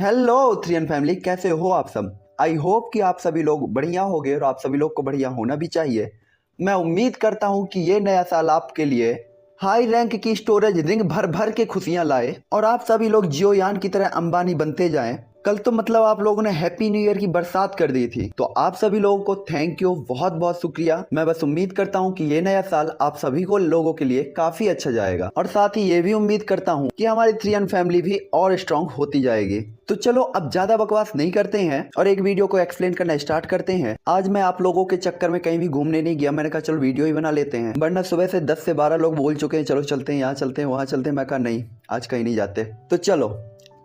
Hello थ्रियन family, कैसे हो आप सब। आई होप कि आप सभी लोग बढ़िया होंगे और आप सभी लोग को बढ़िया होना भी चाहिए। मैं उम्मीद करता हूं कि ये नया साल आपके लिए हाई रैंक की स्टोरेज रिंग भर भर के खुशियां लाए और आप सभी लोग जियोयान की तरह अंबानी बनते जाएं। कल तो मतलब आप लोगों ने हैप्पी न्यू ईयर की बरसात कर दी थी, तो आप सभी लोगों को थैंक यू, बहुत बहुत शुक्रिया। मैं बस उम्मीद करता हूं कि ये नया साल आप सभी को लोगों के लिए काफी अच्छा जाएगा और साथ ही ये भी उम्मीद करता हूं कि हमारी थ्रियन फैमिली भी और स्ट्रांग होती जाएगी। तो चलो अब ज्यादा बकवास नहीं करते हैं और एक वीडियो को एक्सप्लेन करना स्टार्ट करते हैं। आज मैं आप लोगों के चक्कर में कहीं भी घूमने नहीं गया, मैंने कहा चलो वीडियो ही बना लेते हैं, वरना सुबह से 10 से 12 लोग बोल चुके हैं चलो चलते हैं, यहाँ चलते हैं, वहां चलते हैं। मैं कहा नहीं, आज कहीं नहीं जाते। तो चलो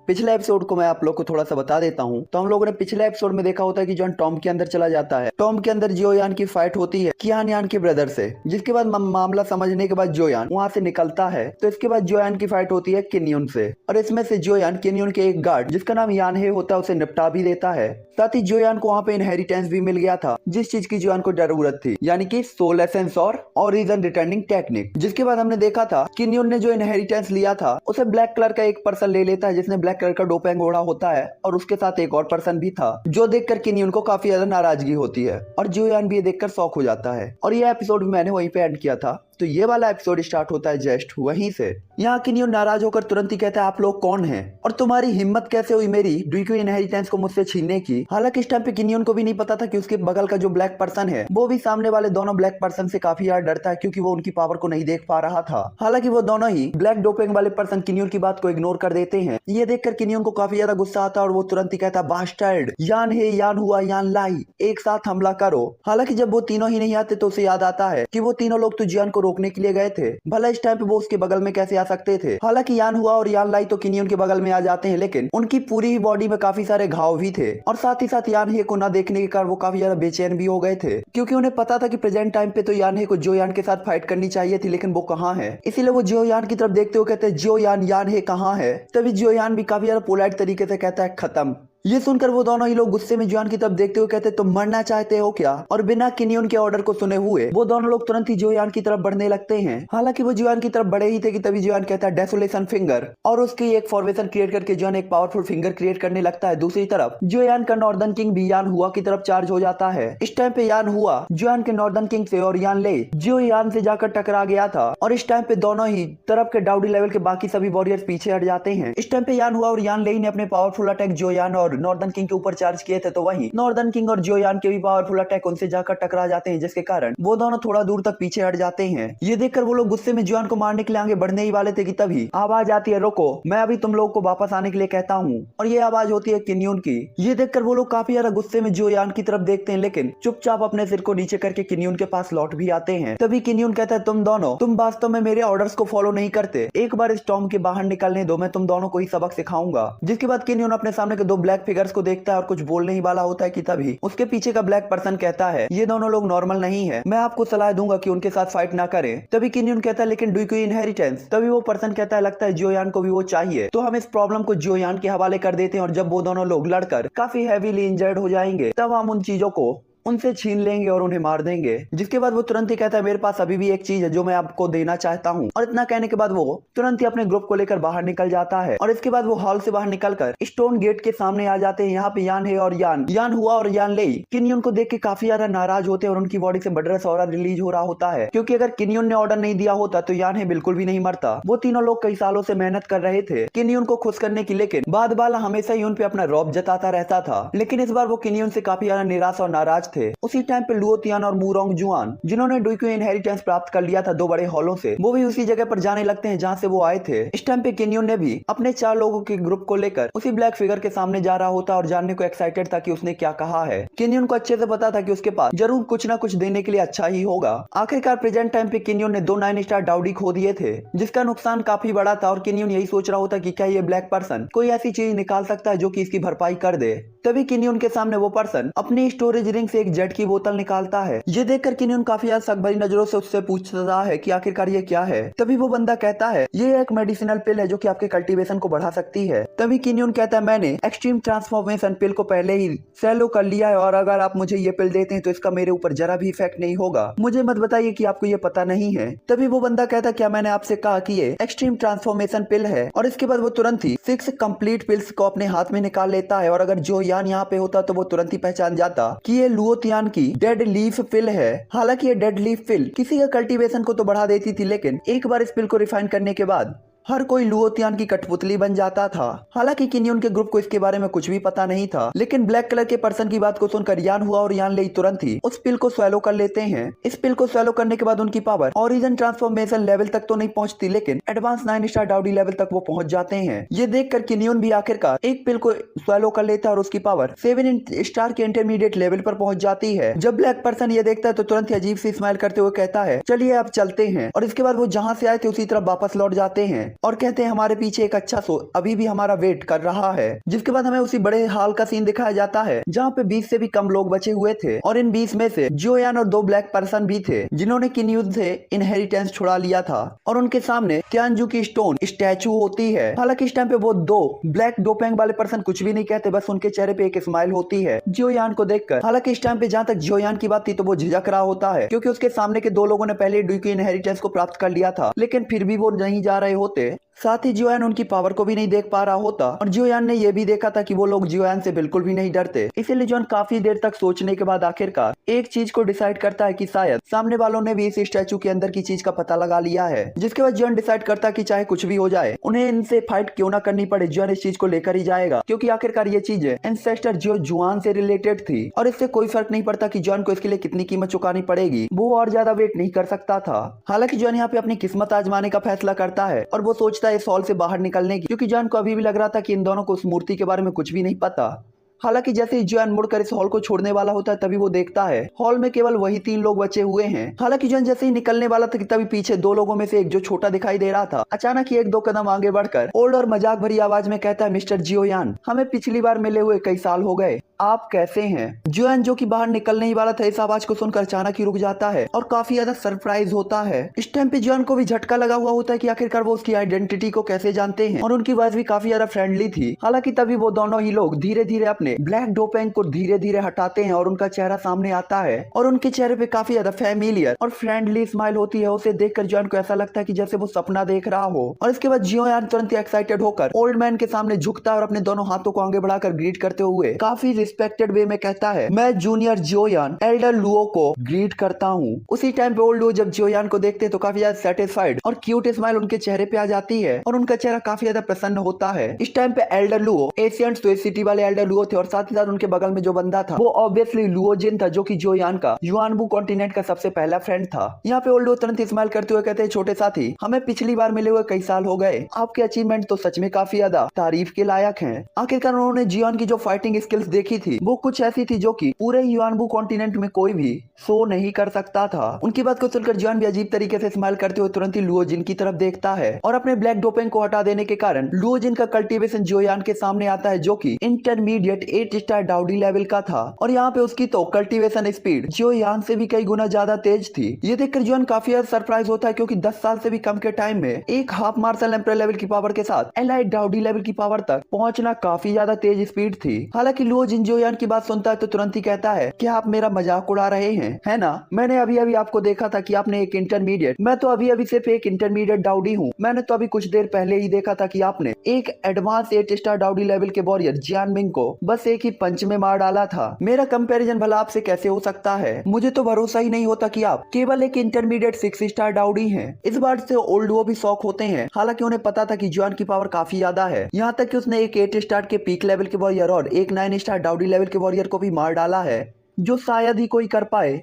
पिछले एपिसोड को मैं आप लोग को थोड़ा सा बता देता हूँ। तो हम लोगों ने पिछले एपिसोड में देखा होता है कि जॉन टॉम के अंदर चला जाता है। टॉम के अंदर जियोयान की फाइट होती है कियान यान के ब्रदर से, जिसके बाद मामला समझने के बाद जियोयान वहां से निकलता है। तो इसके बाद जियोयान की फाइट होती है किन्यून से, और इसमें से जियोयान किन्यून के एक गार्ड जिसका नाम यान हे होता है उसे निपटा भी देता है। साथ ही जियोयान को वहाँ पे इनहेरिटेंस भी मिल गया था, जिस चीज की जियोयान को जरूरत थी, यानी कि सोल एसेंस और ओरिजिन रिटर्निंग टेक्निक। जिसके बाद हमने देखा था किन्यून ने जो इनहेरिटेंस लिया था उसे ब्लैक कलर का एक पर्सन ले लेता है, जिसने ब्लैक कलर का डोपेंग ओढ़ा होता है, और उसके साथ एक और पर्सन भी था, जो देखकर किन्यून को काफी ज्यादा नाराजगी होती है और जियोयान भी ये देखकर शॉक हो जाता है। और ये एपिसोड मैंने वहीं पे एंड किया था। तो ये वाला एपिसोड स्टार्ट होता है जस्ट वहीं से। यहाँ किन्यून नाराज होकर तुरंत ही कहता है आप लोग कौन हैं और तुम्हारी हिम्मत कैसे हुई मेरी ड्यूक्यू इनहेरिटेंस को मुझसे छीनने की। हालांकि इस टाइम पे किन्यून को भी नहीं पता था कि उसके बगल का जो ब्लैक पर्सन है वो भी सामने वाले दोनों ब्लैक पर्सन से काफी यार डरता है, क्योंकि वो उनकी पावर को नहीं देख पा रहा था। हालांकि वो दोनों ही ब्लैक डोपिंग वाले पर्सन किन्यून की बात को इग्नोर कर देते हैं। ये देखकर किन्यून को काफी ज्यादा गुस्सा आता है और वो तुरंत ही कहता बास्टर्ड, यान है, यान हुआ, यान लाई, एक साथ हमला करो। हालांकि जब वो तीनों ही नहीं आते तो उसे याद आता है कि वो तीनों लोग तो जियान को रोकने के लिए गए थे, भला इस टाइम पे वो उसके बगल में कैसे आ सकते थे। हालांकि यान हुआ और यान लाई तो किन्यून के बगल में आ जाते हैं, लेकिन उनकी पूरी ही बॉडी में काफी सारे घाव भी थे और साथ ही साथ यान हे को न देखने के कारण वो काफी ज्यादा बेचैन भी हो गए थे, क्योंकि उन्हें पता था कि प्रेजेंट टाइम पे तो यान हे को जियोयान के साथ फाइट करनी चाहिए थी, लेकिन वो कहाँ है। इसीलिए वो जियोयान की तरफ देखते हुए कहते हैं जियोयान, यान हे कहाँ है। तभी जियोयान भी काफी ज्यादा पोलाइट तरीके से कहता है खत्म। ये सुनकर वो दोनों ही लोग गुस्से में जियोयान की तरफ देखते हुए कहते तुम मरना चाहते हो क्या, और बिना किन्यून के ऑर्डर को सुने हुए वो दोनों लोग तुरंत ही जियोयान की तरफ बढ़ने लगते हैं। हालांकि वो जियोयान की तरफ बढ़े ही थे कि तभी जियोयान कहता है डेसोलेशन फिंगर, और उसकी एक फॉर्मेशन क्रिएट करके जियोयान एक पावरफुल फिंगर क्रिएट करने लगता है। दूसरी तरफ जियोयान का नॉर्दर्न किंग भी यान हुआ की तरफ चार्ज हो जाता है। इस टाइम पे यान हुआ जियोयान के नॉर्दर्न किंग से और यान ले जियोयान से जाकर टकरा गया था, और इस टाइम पे दोनों ही तरफ के डाउडी लेवल के बाकी सभी वॉरियर्स पीछे हट जाते हैं। इस टाइम पे यान हुआ और यान ले ने अपने पावरफुल अटैक जियोयान और नॉर्दर्न किंग के ऊपर चार्ज किए थे, तो वहीं नॉर्दर्न किंग और जियोयान के भी पावरफुल अटैक उनसे जाकर टकरा जाते हैं, जिसके कारण वो दोनों थोड़ा दूर तक पीछे हट जाते हैं। ये देखकर वो लोग गुस्से में जियोयान को मारने के लिए आगे बढ़ने ही वाले थे कि तभी आवाज आती है रोको, मैं अभी तुम लोगों को वापस आने के लिए कहता हूँ, और ये आवाज होती है किन्यून की। ये देखकर वो लोग काफी ज्यादा गुस्से में जियोयान की तरफ देखते हैं, लेकिन चुपचाप अपने सिर को नीचे करके किन्यून के पास लौट भी आते हैं। तभी किन्यून कहता है तुम दोनों, तुम वास्तव में मेरे ऑर्डर्स को फॉलो नहीं करते, एक बार इस टॉम के बाहर निकलने दो, मैं तुम दोनों को ही सबक सिखाऊंगा। जिसके बाद किन्यून अपने सामने के दो ब्लैक फिगर्स को देखता है और कुछ बोलने ही वाला होता है कि तभी उसके पीछे का ब्लैक पर्सन कहता है ये दोनों लोग नॉर्मल नहीं है, मैं आपको सलाह दूंगा कि उनके साथ फाइट ना करें। तभी किन्यून कहता है लेकिन ड्यूक्यू इनहेरिटेंस। तभी वो पर्सन कहता है लगता है जियोयान को भी वो चाहिए, तो हम इस प्रॉब्लम को जियोयान के हवाले कर देते हैं, और जब वो दोनों लोग लड़कर काफी हैवीली इंजर्ड हो जाएंगे तब हम उन चीजों को उनसे छीन लेंगे और उन्हें मार देंगे। जिसके बाद वो तुरंत ही कहता है मेरे पास अभी भी एक चीज है जो मैं आपको देना चाहता हूँ, और इतना कहने के बाद वो तुरंत ही अपने ग्रुप को लेकर बाहर निकल जाता है। और इसके बाद वो हॉल से बाहर निकलकर स्टोन गेट के सामने आ जाते हैं। यहाँ पे यान है और यान हुआ और यान ले किन्यून को देख के काफी ज्यादा नाराज होते हैं, और उनकी बॉडी से मर्डरस ऑरा रिलीज हो रहा होता है, क्योंकि अगर किन्यून ने ऑर्डर नहीं दिया होता तो यान है बिल्कुल भी नहीं मरता। वो तीनों लोग कई सालों से मेहनत कर रहे थे किन्यून को खुश करने की, लेकिन बाद वाला हमेशा ही उन पे अपना रौब जताता रहता था। लेकिन इस बार वो किन्यून से काफी ज्यादा निराश और नाराज थे। उसी टाइम पे लुओतियान और मूरोंग जुआन, जिन्होंने ड्यूक्यू इनहेरिटेंस प्राप्त कर लिया था दो बड़े हॉलों से, वो भी उसी जगह पर जाने लगते हैं जहां से वो आए थे। इस टाइम पे किन्यून ने भी अपने 4 लोगों के ग्रुप को लेकर उसी ब्लैक फिगर के सामने जा रहा होता और जानने को एक्साइटेड था कि उसने क्या कहा है। किन्यून को अच्छे से पता था कि उसके पास जरूर कुछ ना कुछ देने के लिए अच्छा ही होगा। आखिरकार प्रेजेंट टाइम पे किन्यून ने 2 9 स्टार डाउडी खो दिए थे, जिसका नुकसान काफी बड़ा था, और किन्यून यही सोच रहा होता कि क्या ये ब्लैक पर्सन कोई ऐसी चीज निकाल सकता है जो कि इसकी भरपाई कर दे। तभी किन्यून के सामने वो पर्सन अपनी स्टोरेज रिंग से एक जेट की बोतल निकालता है। ये देखकर किन्यून काफी ज्यादा शक भरी नजरों से उससे पूछ रहा है कि आखिरकार ये क्या है। तभी वो बंदा कहता है ये एक मेडिसिनल पिल है जो कि आपके कल्टीवेशन को बढ़ा सकती है। तभी किन्यून कहता है मैंने एक्सट्रीम ट्रांसफॉर्मेशन पिल को पहले ही सेलो कर लिया है और अगर आप मुझे ये पिल देते हैं तो इसका मेरे ऊपर जरा भी इफेक्ट नहीं होगा। मुझे मत बताइए कि आपको ये पता नहीं है। तभी वो बंदा कहता क्या मैंने आपसे कहा कि ये एक्सट्रीम ट्रांसफॉर्मेशन पिल है। और इसके बाद वो तुरंत ही 6 कंप्लीट पिल्स को अपने हाथ में निकाल लेता है और अगर जो यान यहाँ पे होता तो वो तुरंत ही पहचान जाता कि ये लुओतियान की डेड लीफ पिल है। हालांकि ये डेड लीफ पिल किसी का कल्टीवेशन को तो बढ़ा देती थी, लेकिन एक बार इस पिल को रिफाइन करने के बाद हर कोई लुओतियान की कठपुतली बन जाता था। हालांकि किन्यून के ग्रुप को इसके बारे में कुछ भी पता नहीं था, लेकिन ब्लैक कलर के पर्सन की बात को सुनकर यान हुआ और यान ले तुरंत ही उस पिल को स्वेलो कर लेते हैं। इस पिल को स्वेलो करने के बाद उनकी पावर ओरिजिन ट्रांसफॉर्मेशन लेवल तक तो नहीं पहुंचती, लेकिन एडवांस 9 स्टार डाउडी लेवल तक वो पहुंच जाते हैं। ये देखकर किन्यून भी आखिरकार एक पिल को स्वेलो कर लेता है और उसकी पावर 7 स्टार के इंटरमीडिएट लेवल पर पहुंच जाती है। जब ब्लैक पर्सन ये देखता है तो तुरंत ही अजीब सी स्माइल करते हुए कहता है चलिए आप चलते हैं। और इसके बाद वो जहाँ से आए थे उसी तरफ वापस लौट जाते हैं और कहते हैं हमारे पीछे एक अच्छा शो अभी भी हमारा वेट कर रहा है। जिसके बाद हमें उसी बड़े हॉल का सीन दिखाया जाता है जहाँ पे 20 से भी कम लोग बचे हुए थे और इन 20 में से जोयान और 2 ब्लैक पर्सन भी थे जिन्होंने किन्यून से इनहेरिटेंस छुड़ा लिया था और उनके सामने तियानजू की स्टोन स्टैचू होती है। हालांकि इस टाइम पे वो 2 ब्लैक डोपेंग वाले पर्सन कुछ भी नहीं कहते, बस उनके चेहरे पे एक स्माइल होती है जोयान को देखकर। हालांकि इस टाइम पे जहाँ तक जोयान की बात थी तो वो झिझक रहा होता है क्योंकि उसके सामने के 2 लोगों ने पहले ड्यू की इनहेरिटेंस को प्राप्त कर लिया था, लेकिन फिर भी वो नहीं जा रहे होते। साथ ही जोयान उनकी पावर को भी नहीं देख पा रहा होता और जोयान ने यह भी देखा था कि वो लोग जोयान से बिल्कुल भी नहीं डरते। इसीलिए जोयान काफी देर तक सोचने के बाद आखिरकार एक चीज को डिसाइड करता है कि शायद सामने वालों ने भी इस स्टैचू के अंदर की चीज का पता लगा लिया है। जिसके बाद जोयान डिसाइड करता है कि चाहे कुछ भी हो जाए उन्हें इनसे फाइट क्यों ना करनी पड़े, जोयान इस चीज को लेकर ही जाएगा क्योंकि आखिरकार ये चीज एंसेस्टर जो जुआन से रिलेटेड थी और इससे कोई फर्क नहीं पड़ता कि जोयान को इसके लिए कितनी कीमत चुकानी पड़ेगी, वो और ज्यादा वेट नहीं कर सकता था। हालांकि जोयान यहाँ पे अपनी किस्मत आजमाने का फैसला करता है और वो सोचता है इस हॉल से बाहर निकलने की, क्योंकि जोयान को अभी भी लग रहा था कि इन दोनों को उस मूर्ति के बारे में कुछ भी नहीं पता। हालांकि जैसे ही जोयान मुड़कर इस हॉल को छोड़ने वाला होता है तभी वो देखता है हॉल में केवल वही 3 लोग बचे हुए हैं। हालांकि जोयान जैसे ही निकलने वाला था तभी पीछे 2 लोगों में से एक जो छोटा दिखाई दे रहा था अचानक ही 1-2 कदम आगे बढ़कर ओल्ड और मजाक भरी आवाज में कहता है मिस्टर जोयान, हमें पिछली बार मिले हुए कई साल हो गए, आप कैसे हैं? जोयान जो कि बाहर निकलने ही वाला था इस आवाज को सुनकर अचानक ही रुक जाता है और काफी ज्यादा सरप्राइज होता है। इस टाइम पे जोयान को भी झटका लगा हुआ होता है कि आखिरकार वो उसकी आइडेंटिटी को कैसे जानते हैं और उनकी आवाज भी काफी ज्यादा फ्रेंडली थी। हालांकि तभी वो दोनों ही लोग धीरे धीरे अपने ब्लैक डोपेंग को धीरे धीरे हटाते हैं और उनका चेहरा सामने आता है और उनके चेहरे पे काफी ज्यादा फैमिलियर और फ्रेंडली स्माइल होती है। उसे देखकर जोयान को ऐसा लगता है कि जैसे वो सपना देख रहा हो। और इसके बाद जोयान तुरंत एक्साइटेड होकर ओल्ड मैन के सामने झुकता है और अपने दोनों हाथों को आगे बढ़ाकर ग्रीट करते हुए काफी रिस्पेक्टेड वे में कहता है मैं जूनियर जोयान एल्डर लुओ को ग्रीट करता हूँ। उसी टाइम पे ओल्ड लुओ जब जोयान को देखते हैं तो काफी ज्यादा सेटिस्फाइड और क्यूट स्माइल उनके चेहरे पे आ जाती है और उनका चेहरा काफी ज्यादा प्रसन्न होता है। इस टाइम पे Elder Luo ancient sweat city वाले एल्डर लुओ थे और साथ ही साथ उनके बगल में जो बंदा था वो ऑब्वियसली लुओजिन था जो कि जोयान का युआनबू कॉन्टिनेंट का सबसे पहला फ्रेंड था। यहाँ पे ओल्ड लुओ तुरंत स्माइल करते हुए कहते हैं छोटे साथी, हमें पिछली बार मिले हुए कई साल हो गए, आपके अचीवमेंट तो सच में काफी ज्यादा तारीफ के लायक हैं। आखिरकार उन्होंने जोयान की जो फाइटिंग स्किल्स देखी थी वो कुछ ऐसी थी जो कि पूरे युआनबू कॉन्टिनेंट में कोई भी शो नहीं कर सकता था। उनकी बात को सुनकर जोयान भी अजीब तरीके से स्माइल करते हुए तुरंत ही लुओजिन की तरफ देखता है और अपने ब्लैक डोपेंग को हटा देने के कारण लुओजिन का कल्टीवेशन जोयान के सामने आता है जो कि इंटरमीडिएट 8 स्टार डाउडी लेवल का था और यहाँ पे उसकी तो कल्टीवेशन स्पीड जोयान से भी कई गुना ज्यादा तेज थी। ये देखकर जोयान काफी ज्यादा सरप्राइज होता है क्योंकि 10 साल से भी कम के टाइम में एक हाफ मार्शल एम्पर लेवल की पावर के साथ एलाइड डाउडी लेवल की पावर तक पहुंचना काफी ज्यादा तेज स्पीड थी। हालांकि लुओजिन जोयान की बात सुनता है तो तुरंत ही कहता है कि आप मेरा मजाक उड़ा रहे हैं, है ना? मैंने अभी अभी आपको देखा था कि आपने एक इंटरमीडिएट, मैं तो अभी अभी सिर्फ एक इंटरमीडिएट डाउडी हूँ। मैंने तो अभी कुछ देर पहले ही देखा था कि आपने एक एडवांस 8 स्टार डाउडी लेवल के वॉरियर जियानमिंग को बस एक ही पंच में मार डाला था। मेरा कंपैरिजन भला आपसे कैसे हो सकता है? मुझे तो भरोसा ही नहीं होता कि आप केवल एक इंटरमीडिएट 6 स्टार डाउडी हैं। इस बात से ओल्ड वो भी शॉक होते हैं। हालांकि उन्हें पता था कि जोयान की पावर काफी ज्यादा है, यहाँ तक कि उसने एक 8 स्टार के पीक लेवल के वॉरियर और एक 9 स्टार डाउडी लेवल के वॉरियर को भी मार डाला है जो शायद ही कोई कर पाए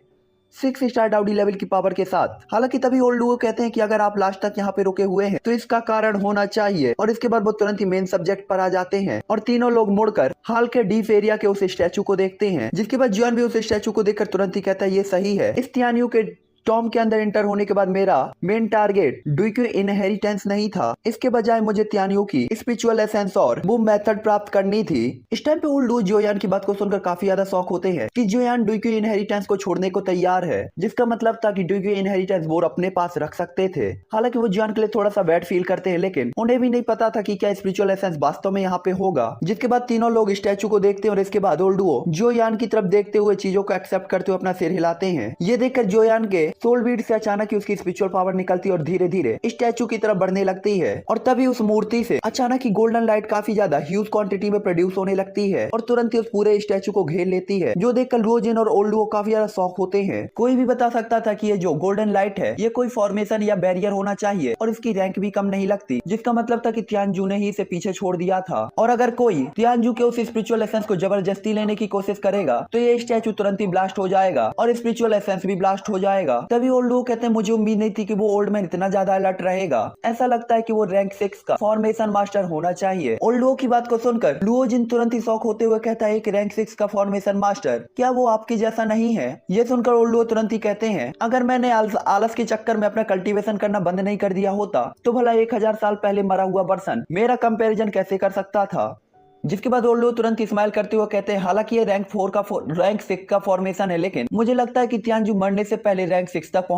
6 स्टार डाउडी लेवल की पावर के साथ। हालांकि तभी ओल्ड लुओ कहते हैं कि अगर आप लास्ट तक यहाँ पे रुके हुए हैं तो इसका कारण होना चाहिए और इसके बाद वो तुरंत ही मेन सब्जेक्ट पर आ जाते हैं और तीनों लोग मुड़कर हाल के डीप एरिया के उस स्टैचू को देखते हैं। जिसके बाद जोयान भी उस स्टैचू को देखकर तुरंत ही कहता है ये सही है, इस तियानियों के टॉम के अंदर एंटर होने के बाद मेरा मेन टारगेट डुइक्यू इनहेरिटेंस नहीं था, इसके बजाय मुझे तियान्यू की स्पिरिचुअल एसेंस और वो मेथड प्राप्त करनी थी। इस टाइम पे ओल्ड लुओ जियोयान की बात को सुनकर काफी ज्यादा शौक होते हैं कि जियोयान डुइक्यू इनहेरिटेंस को छोड़ने को तैयार है, जिसका मतलब था कि डुइक्यू इनहेरिटेंस वो अपने पास रख सकते थे। हालांकि वो जियोयान के लिए थोड़ा सा बैड फील करते हैं, लेकिन उन्हें भी नहीं पता था कि क्या स्पिरिचुअल एसेंस वास्तव में यहाँ पे होगा। जिसके बाद तीनों लोग स्टैचू को देखते हैं और इसके बाद ओल्ड लुओ जियोयान की तरफ देखते हुए चीजों को एक्सेप्ट करते हुए अपना सिर हिलाते हैं। ये देखकर जियोयान के सोल बीड से अचानक ही उसकी स्पिरिचुअल पावर निकलती है और धीरे धीरे स्टैचू की तरफ बढ़ने लगती है। और तभी उस मूर्ति से अचानक ही गोल्डन लाइट काफी ज्यादा ह्यूज क्वांटिटी में प्रोड्यूस होने लगती है और तुरंत ही उस पूरे स्टैचू को घेर लेती है, जो देखकर लुओ जिन और ओल्ड लुओ काफी ज्यादा शॉक होते हैं। कोई भी बता सकता था कि ये जो गोल्डन लाइट है ये कोई फॉर्मेशन या बैरियर होना चाहिए और इसकी रैंक भी कम नहीं लगती, जिसका मतलब था कि तियानजू ने ही इसे पीछे छोड़ दिया था। और अगर कोई तियानजू के उस स्पिरिचुअल एसेंस को जबरदस्ती लेने की कोशिश करेगा तो ये स्टैचू तुरंत ही ब्लास्ट हो जाएगा और स्पिरिचुअल एसेंस भी ब्लास्ट हो जाएगा। तभी ओल्ड लुओ कहते हैं मुझे उम्मीद नहीं थी कि वो ओल्ड मैन इतना ज्यादा अलर्ट रहेगा, ऐसा लगता है कि वो रैंक 6 का फॉर्मेशन मास्टर होना चाहिए। ओल्ड लुओ की बात को सुनकर लुओ जिन तुरंत ही शॉक होते हुए कहता है कि रैंक 6 का फॉर्मेशन मास्टर क्या वो आपके जैसा नहीं है? ये सुनकर ओल्ड लुओ तुरंत ही कहते हैं अगर मैंने आलस के चक्कर में अपना कल्टीवेशन करना बंद नहीं कर दिया होता तो भला 1000 साल पहले मरा हुआ पर्सन मेरा कंपैरिजन कैसे कर सकता था। जिसके बाद ओल्ड लुओ तुरंत स्माइल करते हुए कहते हैं हालांकि ये रैंक 6 का फॉर्मेशन है, लेकिन मुझे लगता है कि तियानजू मरने से पहले रैंक 6 तक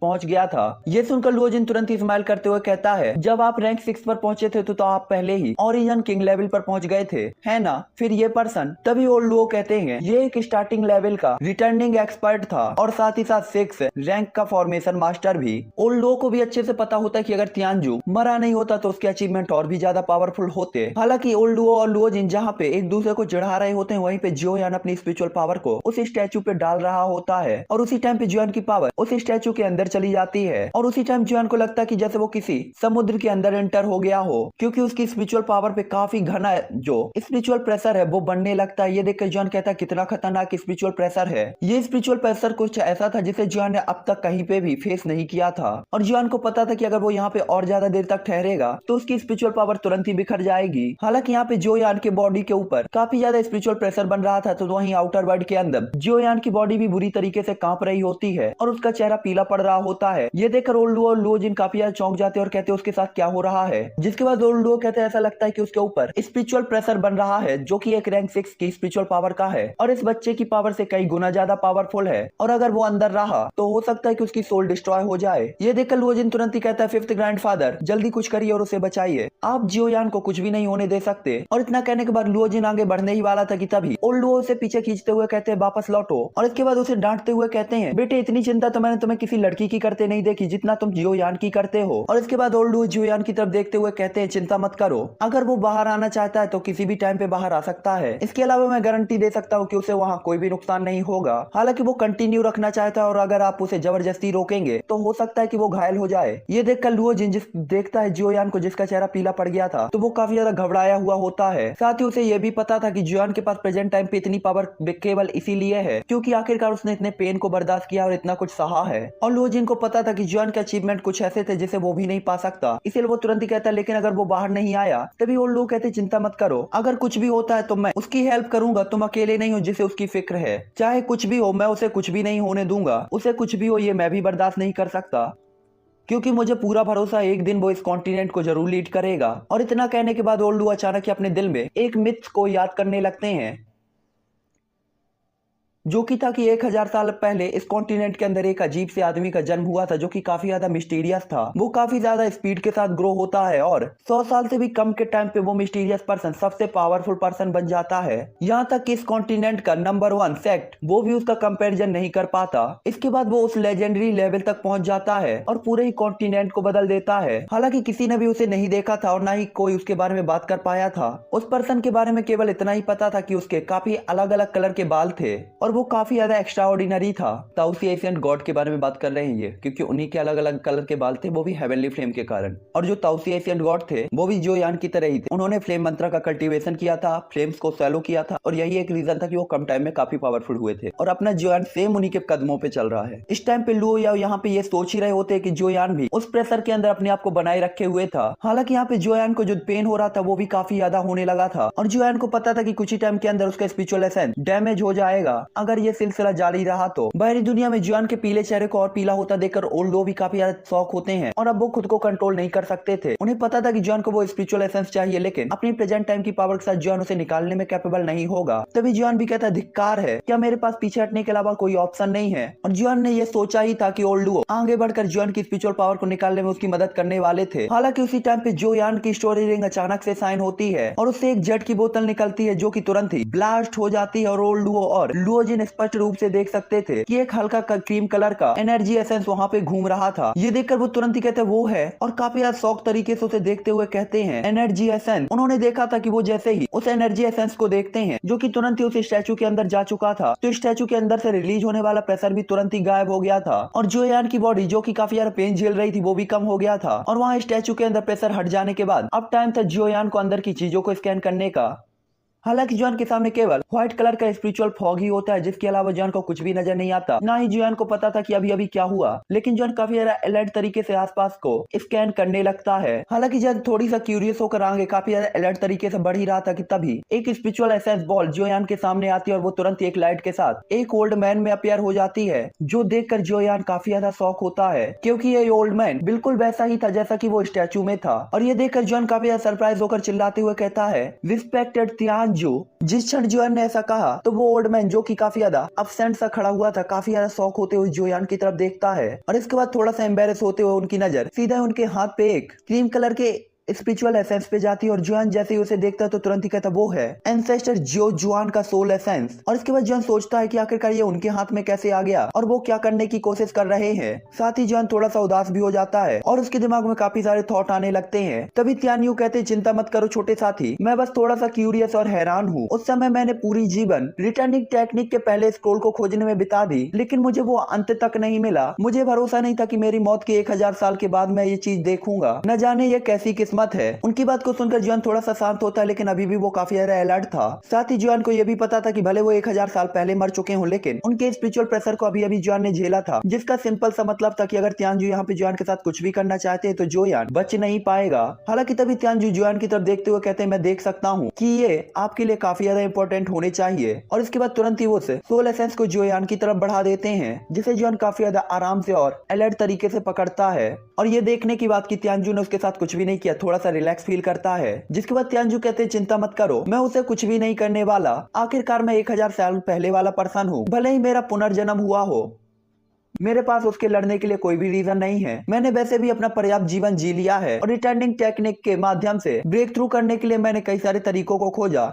पहुंच गया था। ये सुनकर लुओ जिन तुरंत स्माइल करते हुए कहता है जब आप रैंक 6 पर पहुंचे थे तो आप पहले ही ओरिजिन किंग लेवल पर पहुंच गए थे, है ना? फिर ये पर्सन, तभी ओल्ड लुओ कहते हैं ये एक स्टार्टिंग लेवल का रिटर्निंग एक्सपर्ट था और साथ ही साथ 6 रैंक का फॉर्मेशन मास्टर भी। ओल्ड लुओ को भी अच्छे से पता होता है कि अगर तियानजू मरा नहीं होता तो उसके अचीवमेंट और भी ज्यादा पावरफुल होते। हालांकि ओल्ड लुओ और लुओ जिन जहाँ पे एक दूसरे को चढ़ा रहे होते हैं वहीं पे जियोयान अपनी स्पिरिचुअल पावर को उस स्टैचू पे डाल रहा होता है और उसी टाइम पे जियोयान की पावर उस स्टैचू के अंदर चली जाती है और उसी टाइम जियोयान को लगता है कि जैसे वो किसी समुद्र के अंदर एंटर हो गया हो, क्योंकि उसकी स्पिरिचुअल पावर पे काफी घना जो स्पिरिचुअल प्रेशर है वो बढ़ने लगता है। ये देखकर जियोयान कहता है कितना खतरनाक स्पिरिचुअल प्रेशर है। ये स्पिरिचुअल प्रेशर कुछ ऐसा था जिसे जियोयान ने अब तक कहीं पे भी फेस नहीं किया था और जियोयान को पता था कि अगर वो यहाँ पे और ज्यादा देर तक ठहरेगा तो उसकी स्पिरिचुअल पावर तुरंत ही बिखर जाएगी। हालांकि यहाँ पे जियोयान के बॉडी के ऊपर काफी ज्यादा स्पिरिचुअल प्रेशर बन रहा था तो वहीं आउटर वर्ल्ड के अंदर जियोयान की बॉडी भी बुरी तरीके से कांप रही होती है और उसका चेहरा पीला पड़ रहा होता है। ये देखकर ओल्ड लुओ और लुओ जिन काफी ज्यादा चौंक जाते हैं और कहते हैं उसके साथ क्या हो रहा है। जिसके बाद ओल्ड लुओ कहते हैं ऐसा लगता है कि उसके ऊपर स्पिरिचुअल प्रेशर बन रहा है जो कि एक रैंक 6 की स्पिरिचुअल पावर का है और इस बच्चे की पावर से कई गुना ज्यादा पावरफुल है और अगर वो अंदर रहा तो हो सकता है कि उसकी सोल डिस्ट्रॉय हो जाए। ये देखकर लुओ जिन तुरंत ही कहता है 5th ग्रैंडफादर जल्दी कुछ करिए और उसे बचाइए, आप जियोयान को कुछ भी नहीं होने दे सकते। और इतना कहने के बाद लुओ जिन आगे बढ़ने ही वाला था कि तभी ओल्ड लुओ उसे पीछे खींचते हुए कहते हैं वापस लौटो और इसके बाद उसे डांटते हुए कहते हैं बेटे इतनी चिंता तो मैंने तुम्हें किसी लड़की की करते नहीं देखी जितना तुम जियोयान की करते हो। और इसके बाद ओल्ड लुओ जियोयान की तरफ देखते हुए कहते हैं चिंता मत करो, अगर वो बाहर आना चाहता है तो किसी भी टाइम पे बाहर आ सकता है। इसके अलावा मैं गारंटी दे सकता हूँ कि उसे वहाँ कोई भी नुकसान नहीं होगा। हालांकि वो कंटिन्यू रखना चाहता है और अगर आप उसे जबरदस्ती रोकेंगे तो हो सकता है कि वो घायल हो जाए। ये देखकर लुओ जिन देखता है जियोयान को जिसका चेहरा पीला पड़ गया था तो वो काफी ज्यादा घबराया हुआ होता है। साथ ही उसे ये भी पता था कि जियोयान के पास प्रेजेंट टाइम पे इतनी पावर केवल इसीलिए है क्योंकि आखिरकार उसने इतने पेन को बर्दाश्त किया और इतना कुछ सहा है। और लुओ जिन को पता था कि जियोयान के अचीवमेंट कुछ ऐसे थे जिसे वो भी नहीं पा सकता, इसलिए वो तुरंत ही कहता है लेकिन अगर वो बाहर नहीं आया तभी ओल्ड लुओ कहते चिंता मत करो, अगर कुछ भी होता है तो मैं उसकी हेल्प करूंगा, तुम अकेले नहीं हो जिसे उसकी फिक्र है, चाहे कुछ भी हो मैं उसे कुछ भी नहीं होने दूंगा, उसे कुछ भी हो ये मैं भी बर्दाश्त नहीं कर सकता क्योंकि मुझे पूरा भरोसा एक दिन वो इस कॉन्टिनेंट को जरूर लीड करेगा। और इतना कहने के बाद ओल्ड लुओ अचानक ही अपने दिल में एक मिथ को याद करने लगते हैं जो कि था कि 1000 साल पहले इस कॉन्टिनेंट के अंदर एक अजीब से आदमी का जन्म हुआ था जो कि काफी ज्यादा मिस्टीरियस था। वो काफी ज्यादा स्पीड के साथ ग्रो होता है और 100 साल से भी कम के टाइम पे वो मिस्टीरियस पर्सन सबसे पावरफुल पर्सन बन जाता है। यहाँ तक कि इस कॉन्टिनेंट का नंबर 1 सेक्ट वो भी उसका कंपैरिजन नहीं कर पाता। इसके बाद वो उस लेजेंडरी लेवल तक पहुंच जाता है और पूरे ही कॉन्टिनेंट को बदल देता है। हालांकि किसी ने भी उसे नहीं देखा था और ना ही कोई उसके बारे में बात कर पाया था। उस पर्सन के बारे में केवल इतना ही पता था कि उसके काफी अलग अलग कलर के बाल थे और वो काफी ज्यादा एक्स्ट्रा ऑर्डिनरी था। ताउसी एशियन गॉड के बारे में बात कर रहे हैं ये, क्योंकि उन्हीं के अलग अलग कलर के बाल थे, वो भी हेवनली फ्लेम के कारण। और जो ताउसी एशियन गॉड थे वो भी जियोयान की तरह ही थे। उन्होंने फ्लेम मंत्र का कल्टीवेशन किया था, फ्लेम्स को सैलो किया था और यही एक रीजन था कि वो कम टाइम में काफी पावरफुल हुए थे और अपना जियोयान सेम उन्हीं के कदमों पे चल रहा है। इस टाइम पे लुओ या यहाँ पे ये सोच ही रहे होते कि जियोयान भी उस प्रेशर के अंदर अपने आप को बनाए रखे हुए था। हालांकि यहाँ पे जियोयान को जो पेन हो रहा था वो भी काफी ज्यादा होने लगा था और जियोयान को पता था कि कुछ ही टाइम के अंदर उसका स्पिरिचुअल एसेंस डैमेज हो जाएगा अगर ये सिलसिला जारी रहा तो बाहरी दुनिया में जुआन के पीले चेहरे को और पीला होता देखकर ओल्ड लुओ भी काफी ज्यादा शौक होते हैं और अब वो खुद को कंट्रोल नहीं कर सकते थे। उन्हें पता था कि जुआन को वो स्पिरिचुअल एसेंस चाहिए, लेकिन अपनी प्रेजेंट टाइम की पावर के साथ जुआन उसे निकालने में कैपेबल नहीं होगा। तभी जुआन भी कहता है, धिक्कार है, क्या मेरे पास पीछे हटने के अलावा कोई ऑप्शन नहीं है। और जुआन ने ये सोचा ही था कि ओल्ड लुओ आगे बढ़कर जुआन की स्पिरिचुअल पावर को निकालने में उसकी मदद करने वाले थे। हालांकि उसी टाइम पे जो यान की स्टोरी रिंग अचानक से साइन होती है और उससे एक जेट की बोतल निकलती है जो कि तुरंत ही ब्लास्ट हो जाती है और ओल्ड लुओ और लुओ जिन स्पष्ट रूप से देख सकते थे कि एक हल्का क्रीम कलर का एनर्जी एसेंस वहाँ पे घूम रहा था। ये देखकर वो तुरंत ही कहते वो है और काफी ज्यादा शौक तरीके से उसे देखते हुए कहते हैं एनर्जी एसेंस। उन्होंने देखा था कि वो जैसे ही उस एनर्जी एसेंस को देखते हैं जो कि तुरंत ही उस स्टैचू के अंदर जा चुका था, तो स्टैचू के अंदर से रिलीज होने वाला प्रेशर भी तुरंत ही गायब हो गया था और जो यान की बॉडी जो कि काफी ज्यादा पेन झेल रही थी वो भी कम हो गया था। और वहाँ स्टैचू के अंदर प्रेशर हट जाने के बाद अब टाइम था जियोयान को अंदर की चीजों को स्कैन करने का। हालांकि जुआन के सामने केवल व्हाइट कलर का स्पिरिचुअल फॉग ही होता है जिसके अलावा जुआन को कुछ भी नजर नहीं आता। ना ही जुआन को पता था कि अभी अभी क्या हुआ, लेकिन जुआन काफी ज्यादा अलर्ट तरीके से आसपास को स्कैन करने लगता है। हालांकि जुआन थोड़ी सा क्यूरियस होकर आगे काफी ज्यादा अलर्ट तरीके से बढ़ ही रहा था कि तभी एक स्पिरिचुअल एसेंस बॉल जुआन के सामने आती है और वो तुरंत एक लाइट के साथ एक ओल्ड मैन में अपियर हो जाती है, जो देखकर जुआन काफी ज्यादा शॉक होता है क्योंकि ये ओल्ड मैन बिल्कुल वैसा ही था जैसा कि वो स्टैचू में था। और ये देखकर जुआन काफी ज्यादा सरप्राइज होकर चिल्लाते हुए कहता है, रिस्पेक्टेड तियानजू। जिस क्षण जुआन ने ऐसा कहा तो वो ओल्ड मैन जो कि काफी ज्यादा अपसेंट सा खड़ा हुआ था काफी ज्यादा शॉक होते हुए जुआन की तरफ देखता है और इसके बाद थोड़ा सा एम्बेरस होते हुए उनकी नजर सीधा उनके हाथ पे एक क्रीम कलर के स्पिरिचुअल एसेंस पे जाती है और जुआन जैसे ही उसे देखता है तो तुरंत ही कहता वो है एंसेस्टर जुआन का सोल एसेंस। और इसके बाद जुआन सोचता है कि आखिरकार ये उनके हाथ में कैसे आ गया और वो क्या करने की कोशिश कर रहे हैं। साथ ही जुआन थोड़ा सा उदास भी हो जाता है और उसके दिमाग में काफी सारे थॉट आने लगते हैं। तभी तियानयू कहते हैं, चिंता मत करो छोटे साथी, मैं बस थोड़ा सा क्यूरियस और हैरान हूँ। उस समय मैंने पूरी जीवन रिटर्निंग टेक्निक के पहले स्क्रोल को खोजने में बिता दी, लेकिन मुझे वो अंत तक नहीं मिला। मुझे भरोसा नहीं था कि मेरी मौत के 1000 साल के बाद मैं ये चीज देखूंगा। न जाने ये कैसी किस्मत है। उनकी बात को सुनकर जुआन थोड़ा सा शांत होता है, लेकिन अभी भी वो काफी ज्यादा अलर्ट था। साथ ही जुआन को यह भी पता था कि भले वो 1000 साल पहले मर चुके हों, लेकिन उनके स्पिरिचुअल प्रेशर को अभी अभी जुआन ने झेला था, जिसका सिंपल सा मतलब था कि अगर तियानजू यहाँ पे जुआन के साथ कुछ भी करना चाहते हैं तो जुआन बच नहीं पाएगा। हालांकि तभी तियानजू जुआन की तरफ देखते हुए कहते हैं, मैं देख सकता हूँ कि ये आपके लिए काफी ज्यादा इंपॉर्टेंट होने चाहिए। और इसके बाद तुरंत ही वो सोल एसेंस को जुआन की तरफ बढ़ा देते हैं, जिसे जुआन काफी ज्यादा आराम से और अलर्ट तरीके से पकड़ता है। और ये देखने की बात की तियानजू ने उसके साथ कुछ भी नहीं किया, थोड़ा सा रिलैक्स फील करता है। जिसके बाद तियानजू कहते हैं, चिंता मत करो, मैं उसे कुछ भी नहीं करने वाला। आखिरकार मैं 1000 साल पहले वाला पर्सन हूँ, भले ही मेरा पुनर्जन्म हुआ हो, मेरे पास उसके लड़ने के लिए कोई भी रीजन नहीं है। मैंने वैसे भी अपना पर्याप्त जीवन जी लिया है और रिटर्निंग टेक्निक के माध्यम से ब्रेक थ्रू करने के लिए मैंने कई सारे तरीकों को खोजा,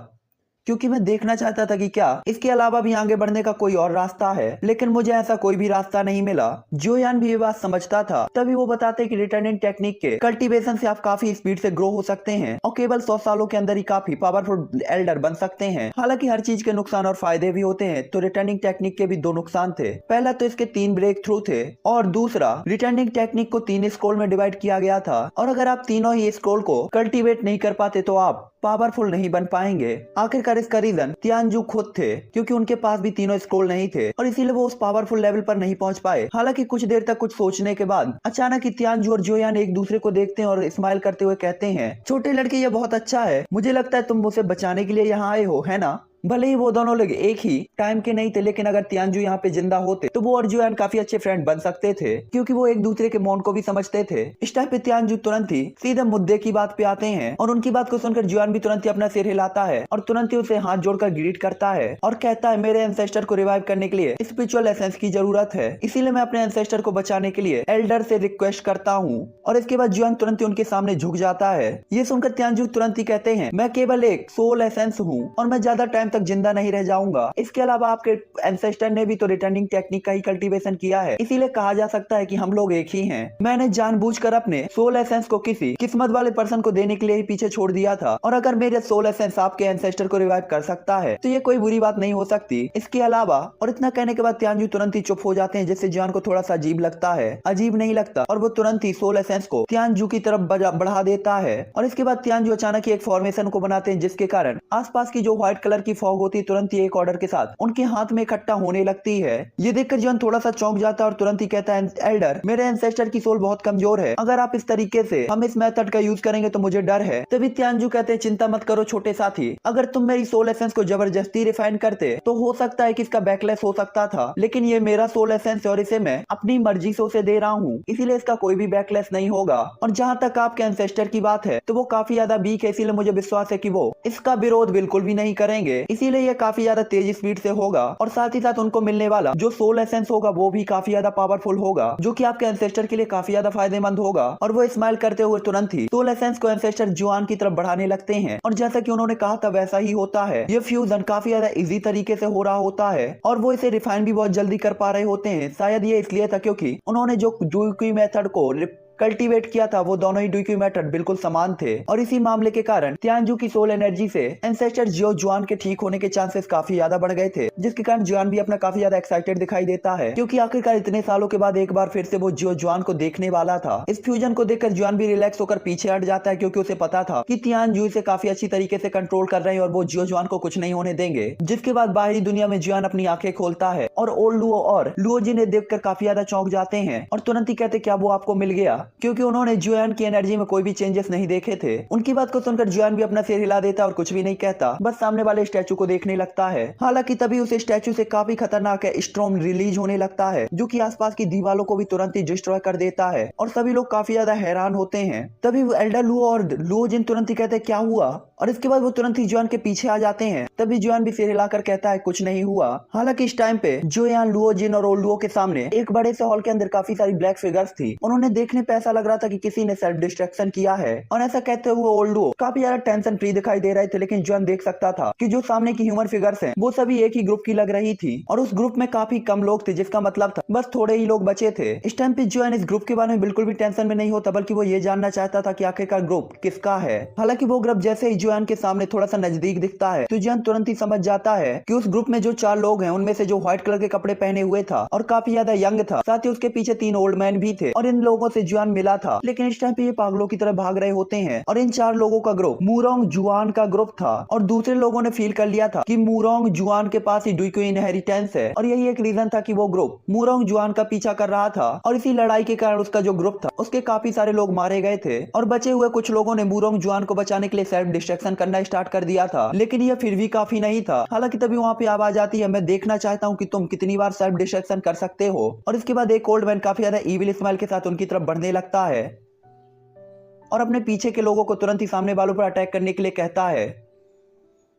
क्योंकि मैं देखना चाहता था कि क्या इसके अलावा भी आगे बढ़ने का कोई और रास्ता है, लेकिन मुझे ऐसा कोई भी रास्ता नहीं मिला। जुआन भी ये बात समझता था। तभी वो बताते कि रिटर्निंग टेक्निक के कल्टीवेशन से आप काफी स्पीड से ग्रो हो सकते हैं और केवल 100 सालों के अंदर ही काफी पावरफुल एल्डर बन सकते हैं। हालांकि हर चीज के नुकसान और फायदे भी होते हैं, तो रिटर्निंग टेक्निक के भी 2 नुकसान थे। पहला तो इसके 3 ब्रेक थ्रू थे और दूसरा रिटर्निंग टेक्निक को 3 स्क्रोल में डिवाइड किया गया था, और अगर आप तीनों ही स्क्रोल को कल्टीवेट नहीं कर पाते तो आप पावरफुल नहीं बन पाएंगे। आखिरकार इसका रीजन तियानजू खुद थे, क्योंकि उनके पास भी तीनों स्क्रोल नहीं थे और इसीलिए वो उस पावरफुल लेवल पर नहीं पहुंच पाए। हालांकि कुछ देर तक कुछ सोचने के बाद अचानक ही तियानजू और जुआन एक दूसरे को देखते हैं और स्माइल करते हुए कहते हैं, छोटे लड़के ये बहुत अच्छा है, मुझे लगता है तुम उसे बचाने के लिए यहाँ आए हो, है ना। भले ही वो दोनों लोग एक ही टाइम के नहीं थे, लेकिन अगर तियानजू यहाँ पे जिंदा होते तो वो और जुआन काफी अच्छे फ्रेंड बन सकते थे, क्योंकि वो एक दूसरे के मौन को भी समझते थे। इस टाइम पे तियानजू तुरंत ही सीधे मुद्दे की बात पे आते हैं और उनकी बात को सुनकर जुआन भी तुरंत ही अपना सिर हिलाता है और तुरंत ही उसे हाथ जोड़कर ग्रीट करता है और कहता है, मेरे एंसेस्टर को रिवाइव करने के लिए स्पिरिचुअल एसेंस की जरूरत है, इसीलिए मैं अपने एंसेस्टर को बचाने के लिए एल्डर से रिक्वेस्ट करता हूँ। और इसके बाद जुआन तुरंत ही उनके सामने झुक जाता है। ये सुनकर तियानजू तुरंत ही कहते हैं, मैं केवल एक सोल एसेंस हूँ और मैं ज्यादा टाइम तक जिंदा नहीं रह जाऊंगा। इसके अलावा आपके एंसेस्टर ने भी तो रिटर्निंग टेक्निक का ही कल्टीवेशन किया है, इसीलिए कहा जा सकता है कि हम लोग एक ही हैं। मैंने जानबूझकर अपने सोल एसेंस को किसी किस्मत वाले पर्सन को देने के लिए ही पीछे छोड़ दिया था, और अगर मेरे सोल एसेंस आपके एंसेस्टर को रिवाइव कर सकता है तो ये कोई बुरी बात नहीं हो सकती। इसके अलावा, और इतना कहने के बाद तियानजू तुरंत ही चुप हो जाते हैं, जिससे जुआन को थोड़ा सा अजीब लगता है। अजीब नहीं लगता, और वो तुरंत ही सोल एसेंस को तियानजू की तरफ बढ़ा देता है। और इसके बाद तियानजू अचानक ही एक फॉर्मेशन को बनाते हैं, जिसके कारण आसपास की जो व्हाइट कलर की फॉग होती है तुरंत ही एक ऑर्डर के साथ उनके हाथ में इकट्ठा होने लगती है। ये देखकर जॉन थोड़ा सा चौंक जाता है और तुरंत ही कहता है, एल्डर मेरे एंसेस्टर की सोल बहुत कमजोर है, अगर आप इस तरीके से हम इस मेथड का यूज करेंगे तो मुझे डर है। तभी तियानजू कहते हैं, चिंता मत करो छोटे साथी, अगर तुम मेरी सोल एसेंस को जबरदस्ती रिफाइन करते तो हो सकता है कि इसका बैकलेस हो सकता था, लेकिन ये मेरा सोल एसेंस और इसे मैं अपनी मर्जी से उसे दे रहा हूँ, इसीलिए इसका कोई भी बैकलेस नहीं होगा। और जहाँ तक आपके एंसेस्टर की बात है तो वो काफी ज्यादा वीक है, इसीलिए मुझे विश्वास है कि वो इसका विरोध बिल्कुल भी नहीं करेंगे, इसीलिए ये काफी ज्यादा तेजी स्पीड से होगा। और साथ ही साथ उनको मिलने वाला जो सोल एसेंस होगा वो भी काफी ज्यादा पावरफुल होगा, जो कि आपके एंसेस्टर के लिए काफी ज्यादा फायदेमंद होगा। और वो स्माइल करते हुए तुरंत ही सोल एसेंस को एंसेस्टर जुआन की तरफ बढ़ाने लगते हैं। और जैसा कि उन्होंने कहा था वैसा ही होता है, ये फ्यूजन काफी ज्यादा इजी तरीके से हो रहा होता है और वो इसे रिफाइन भी बहुत जल्दी कर पा रहे होते हैं। शायद ये इसलिए था क्योंकि उन्होंने जो ड्यूकी मेथड को कल्टीवेट किया था वो दोनों ही ड्यूकी मेथड बिल्कुल समान थे। और इसी मामले के कारण तियानजू की सोल एनर्जी से एंसेस्टर जियो जुआन के ठीक होने के चांसेस काफी ज्यादा बढ़ गए थे, जिसके कारण जुआन भी अपना काफी ज्यादा एक्साइटेड दिखाई देता है, क्योंकि आखिरकार इतने सालों के बाद एक बार फिर से वो जियो जुआन को देखने वाला था। इस फ्यूजन को देखकर जुआन भी रिलैक्स होकर पीछे हट जाता है, क्योंकि उसे पता था कि तियानजू इसे काफी अच्छी तरीके से कंट्रोल कर रहे हैं और वो जियो जुआन को कुछ नहीं होने देंगे। जिसके बाद बाहरी दुनिया में जुआन अपनी आंखें खोलता है और ओल्ड लुओ और लुओ जी ने देखकर काफी ज्यादा चौंक जाते हैं और तुरंत ही कहते क्या वो आपको मिल गया, क्योंकि उन्होंने जुआन की एनर्जी में कोई भी चेंजेस नहीं देखे थे। उनकी बात को सुनकर जुआन भी अपना सिर हिला देता और कुछ भी नहीं कहता, बस सामने वाले स्टैचू को देखने लगता है। हालांकि तभी उस स्टैचू से काफी खतरनाक स्टॉर्म रिलीज होने लगता है, जो कि आसपास की दीवारों को भी तुरंत ही डिस्ट्रॉय कर देता है और सभी लोग काफी ज्यादा हैरान होते हैं। तभी एल्डर लुओ और लुओ जिन तुरंत ही कहते हैं क्या हुआ, और इसके बाद वो तुरंत ही जुआन के पीछे आ जाते हैं। तभी जुआन भी सिर हिलाकर कहता है कुछ नहीं हुआ। हालांकि इस टाइम पे जुआन लुओ जिन और ओल्ड लुओ के सामने एक बड़े से हॉल के अंदर काफी सारी ब्लैक फिगर्स थी। उन्होंने देखने पे ऐसा लग रहा था कि किसी ने सेल्फ डिस्ट्रक्शन किया है, और ऐसा कहते हुए ओल्ड लुओ काफी ज्यादा टेंशन फ्री दिखाई दे रहे थे। लेकिन जुआन देख सकता था कि जो सामने की ह्यूमन फिगर्स हैं वो सभी एक ही ग्रुप की लग रही थी, और उस ग्रुप में काफी कम लोग थे, जिसका मतलब था बस थोड़े ही लोग बचे थे। इस टाइम पे जुआन इस ग्रुप के बारे में बिल्कुल भी टेंशन में नहीं होता, बल्कि वो ये जानना चाहता था कि आखिरकार ग्रुप किसका है। हालांकि वो ग्रुप जैसे ही जुआन के सामने थोड़ा सा नजदीक दिखता है तो जुआन तुरंत ही समझ जाता है कि उस ग्रुप में जो 4 लोग हैं उनमें से जो व्हाइट कलर के कपड़े पहने हुए था और काफी ज्यादा यंग था, साथ ही उसके पीछे 3 ओल्ड मैन भी थे, और इन लोगों से जुआन मिला था। लेकिन इस टाइम पे ये पागलों की तरह भाग रहे होते हैं, और इन 4 लोगों का ग्रुप मूरोंग जुआन का ग्रुप था। और दूसरे लोगों ने फील कर लिया था कि मूरोंग जुआन के पास ही ड्यूकी इनहेरिटेंस है, और यही एक रीजन था कि वो ग्रुप मूरोंग जुआन का पीछा कर रहा था। और इसी लड़ाई के कारण उसका जो ग्रुप था उसके काफी सारे लोग मारे गए थे, और बचे हुए कुछ लोगों ने मूरोंग जुआन को बचाने के लिए सेल्फ डिस्ट्रक्शन करना स्टार्ट कर दिया था। लेकिन यह फिर भी काफी नहीं था। हालांकि तभी वहां पे आवाज आती है, मैं देखना चाहता हूँ कि तुम कितनी बार सेल्फ डिस्ट्रक्शन कर सकते हो। और इसके बाद एक ओल्ड मैन काफी ज्यादा इविल स्माइल के साथ उनकी तरफ बढ़ने लगता है और अपने पीछे के लोगों को तुरंत ही सामने वालों पर अटैक करने के लिए कहता है।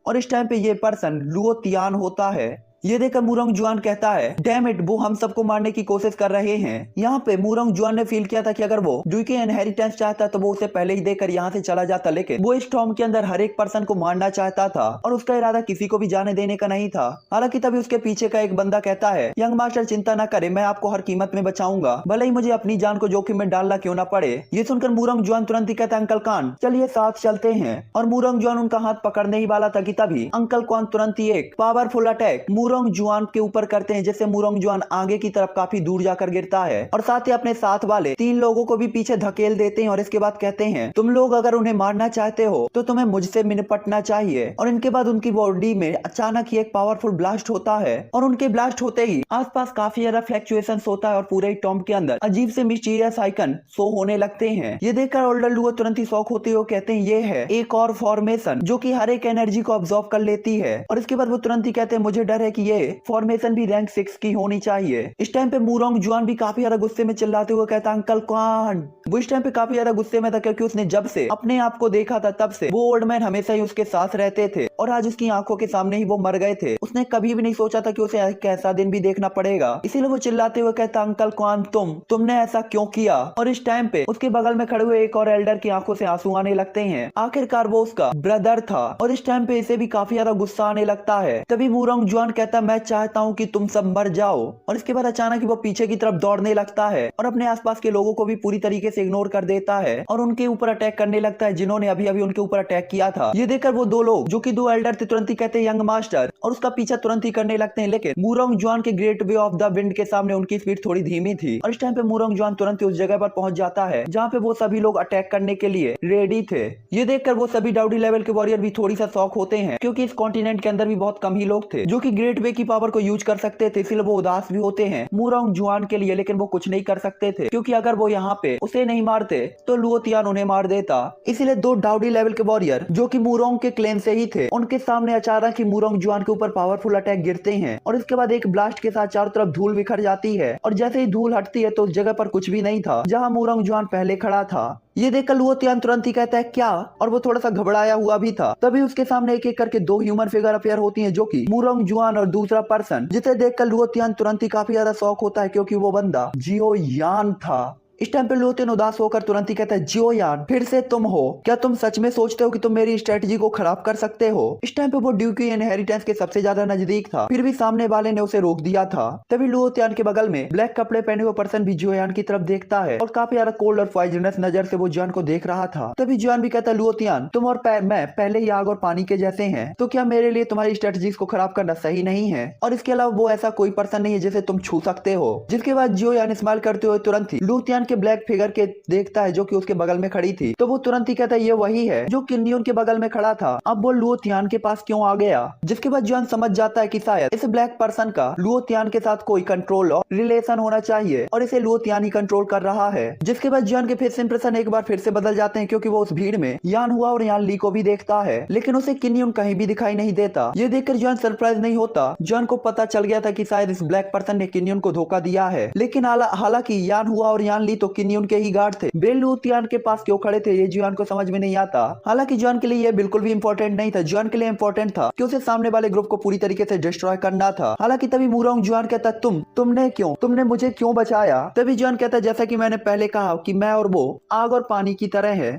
और इस टाइम पे ये पर्सन लुओ तियान होता है। ये देखकर मूरोंग जुआन कहता है, डैम इट, वो हम सबको मारने की कोशिश कर रहे हैं। यहाँ पे मूरोंग जुआन ने फील किया था कि अगर वो ड्यूकी इनहेरिटेंस चाहता तो वो उसे पहले ही देकर यहाँ से चला जाता, लेकिन वो इस टॉम के अंदर हर एक पर्सन को मारना चाहता था और उसका इरादा किसी को भी जाने देने का नहीं था। हालांकि तभी उसके पीछे का एक बंदा कहता है, यंग मास्टर चिंता न करे, मैं आपको हर कीमत में बचाऊंगा, भले ही मुझे अपनी जान को जोखिम में डालना क्यों न पड़े। ये सुनकर मूरोंग जुआन तुरंत ही कहता है, अंकल कान चलिए साथ चलते हैं। और मूरोंग जुआन उनका हाथ पकड़ने ही वाला था कि तभी अंकल कान तुरंत ही एक पावरफुल अटैक मूरोंग जुआन के ऊपर करते हैं, जिससे मूरोंग जुआन आगे की तरफ काफी दूर जाकर गिरता है और साथ ही अपने साथ वाले 3 लोगों को भी पीछे धकेल देते हैं। और इसके बाद कहते हैं, तुम लोग अगर उन्हें मारना चाहते हो तो तुम्हें मुझसे निपटना चाहिए। और इनके बाद उनकी बॉडी में अचानक ही एक पावरफुल ब्लास्ट होता है, और उनके ब्लास्ट होते ही आसपास काफी ज्यादा फ्लक्चुएशंस होता है और पूरे टॉम्ब के अंदर अजीब से मिस्टीरियस आइकन शो होने लगते हैं। ये देखकर ओल्डर लुओ तुरंत ही शॉक होते हुए कहते हैं, ये है एक और फॉर्मेशन जो कि हर एक एनर्जी को ऑब्जॉर्व कर लेती है। और इसके बाद वो तुरंत ही कहते हैं, मुझे डर है कि ये फॉर्मेशन भी रैंक 6 की होनी चाहिए। इस टाइम पे मूरोंग जुआन भी काफी ज्यादा गुस्से में चिल्लाते हुए कहता, अंकल कान। वो इस टाइम पे काफी ज्यादा गुस्से में था, क्योंकि उसने जब से अपने आप को देखा था तब से वो ओल्ड मैन हमेशा ही उसके साथ रहते थे, और आज उसकी आंखों के सामने ही वो मर गए थे। उसने कभी भी नहीं सोचा था कि उसे एक ऐसा दिन भी देखना पड़ेगा। इसीलिए वो चिल्लाते हुए कहता, अंकल कान तुमने ऐसा क्यों किया। और इस टाइम पे उसके बगल में खड़े हुए एक और एल्डर की आंखों से आंसू आने लगते हैं। आखिरकार वो उसका ब्रदर था, और इस टाइम पे इसे भी काफी ज्यादा गुस्सा आने लगता है। तभी मूरोंग जुआन कहता कहता है मैं चाहता हूँ कि तुम सब मर जाओ। और इसके बाद अचानक वो पीछे की तरफ दौड़ने लगता है और अपने आसपास के लोगों को भी पूरी तरीके से इग्नोर कर देता है और उनके ऊपर अटैक करने लगता है जिन्होंने अभी अभी उनके ऊपर अटैक किया था। ये देखकर वो दो लोग जो कि दो एल्डर थे तुरंत ही कहते हैं यंग मास्टर और उसका पीछा तुरंत ही करने लगते हैं। लेकिन मूरोंग जुआन के great way of the wind के सामने उनकी स्पीड थोड़ी धीमी थी और इस टाइम पे मूरोंग जुआन तुरंत ही उस जगह पर पहुंच जाता है जहाँ पे वो सभी लोग अटैक करने के लिए रेडी थे। ये देखकर वो सभी डाउडी लेवल के वॉरियर भी थोड़ी सा शॉक होते हैं क्योंकि इस कॉन्टिनेंट के अंदर भी बहुत कम ही लोग थे जो कि ग्रेट वे की पावर को यूज कर सकते थे, इसलिए वो उदास भी होते हैं मूरोंग जुआन के लिए। लेकिन वो कुछ नहीं कर सकते थे क्योंकि अगर वो यहाँ पे उसे नहीं मारते तो लुओ तियान उन्हें मार देता। इसीलिए दो डाउडी लेवल के वॉरियर जो कि मूरोंग के क्लेन से ही थे उनके सामने अचानक ही मूरोंग जुआन के ऊपर पावरफुल अटैक गिरते हैं और इसके बाद एक ब्लास्ट के साथ चारों तरफ धूल बिखर जाती है और जैसे ही धूल हटती है तो उस जगह पर कुछ भी नहीं था जहाँ मूरोंग जुआन पहले खड़ा था। ये देखकर लुओ तियान तुरंत ही कहता है क्या, और वो थोड़ा सा घबराया हुआ भी था। तभी उसके सामने एक एक करके दो ह्यूमन फिगर अपेयर होती हैं जो कि मूरोंग जुआन और दूसरा पर्सन, जिसे देखकर लुओ तियान तुरंत ही काफी ज्यादा शौक होता है क्योंकि वो बंदा जियो यान था। इस टाइम पे लुओ तियान उदास होकर तुरंत ही कहता है जियो यान फिर से तुम हो, क्या तुम सच में सोचते हो कि तुम मेरी स्ट्रेटजी को खराब कर सकते हो। इस टाइम पे वो ड्यू की इनहेरिटेंस के सबसे ज्यादा नजदीक था फिर भी सामने वाले ने उसे रोक दिया था। तभी लुओ तियान के बगल में ब्लैक कपड़े पहने हुए पर्सन भी जियो यान की तरफ देखता है और काफी ज्यादा कोल्ड और पॉइजनस नजर से वो जियान को देख रहा था। तभी जियान भी कहता है लुओ तियान तुम और मैं पहले ही आग और पानी के जैसे हैं, तो क्या मेरे लिए तुम्हारी स्ट्रेटजीज को खराब करना सही नहीं है। और इसके अलावा वो ऐसा कोई पर्सन नहीं है जिसे तुम छू सकते हो। जिसके बाद जियो यान स्माइल करते हुए तुरंत ही लुओ तियान के ब्लैक फिगर के देखता है जो कि उसके बगल में खड़ी थी। तो वो तुरंत ही कहता है ये वही है जो किन्नियोन के बगल में खड़ा था, अब वो लुओ तियान के पास क्यों आ गया। जिसके बाद जियान समझ जाता है कि शायद इस ब्लैक पर्सन का लुओ तियान के साथ कोई कंट्रोल और रिलेशन होना चाहिए और इसे लुओ तियान ही कंट्रोल कर रहा है। जिसके बाद जियान के फेस इंप्रेशन एक बार फिर से बदल जाते हैं क्योंकि वो उस भीड़ में यान हुआ और यान ली को भी देखता है लेकिन उसे किन्नियोन कहीं भी दिखाई नहीं देता। ये देखकर जियान सरप्राइज नहीं होता। जियान को पता चल गया था कि शायद इस ब्लैक पर्सन ने किन्नियोन को धोखा दिया है, लेकिन हालांकि यान हुआ और यान ली तो किन्नियोन के ही गार्ड थे। लुओ तियान के पास क्यों खड़े थे ये जियान को समझ में नहीं आता। हालांकि जियान के लिए ये बिल्कुल भी इंपॉर्टेंट नहीं था। जियान के लिए इंपॉर्टेंट था कि उसे सामने वाले ग्रुप को पूरी तरीके से डिस्ट्रॉय करना था। हालांकि तभी मूरोंग जुआन कहता तुमने मुझे क्यों बचाया। तभी जियान कहता जैसा कि मैंने पहले कहा कि मैं और वो आग और पानी की तरह है,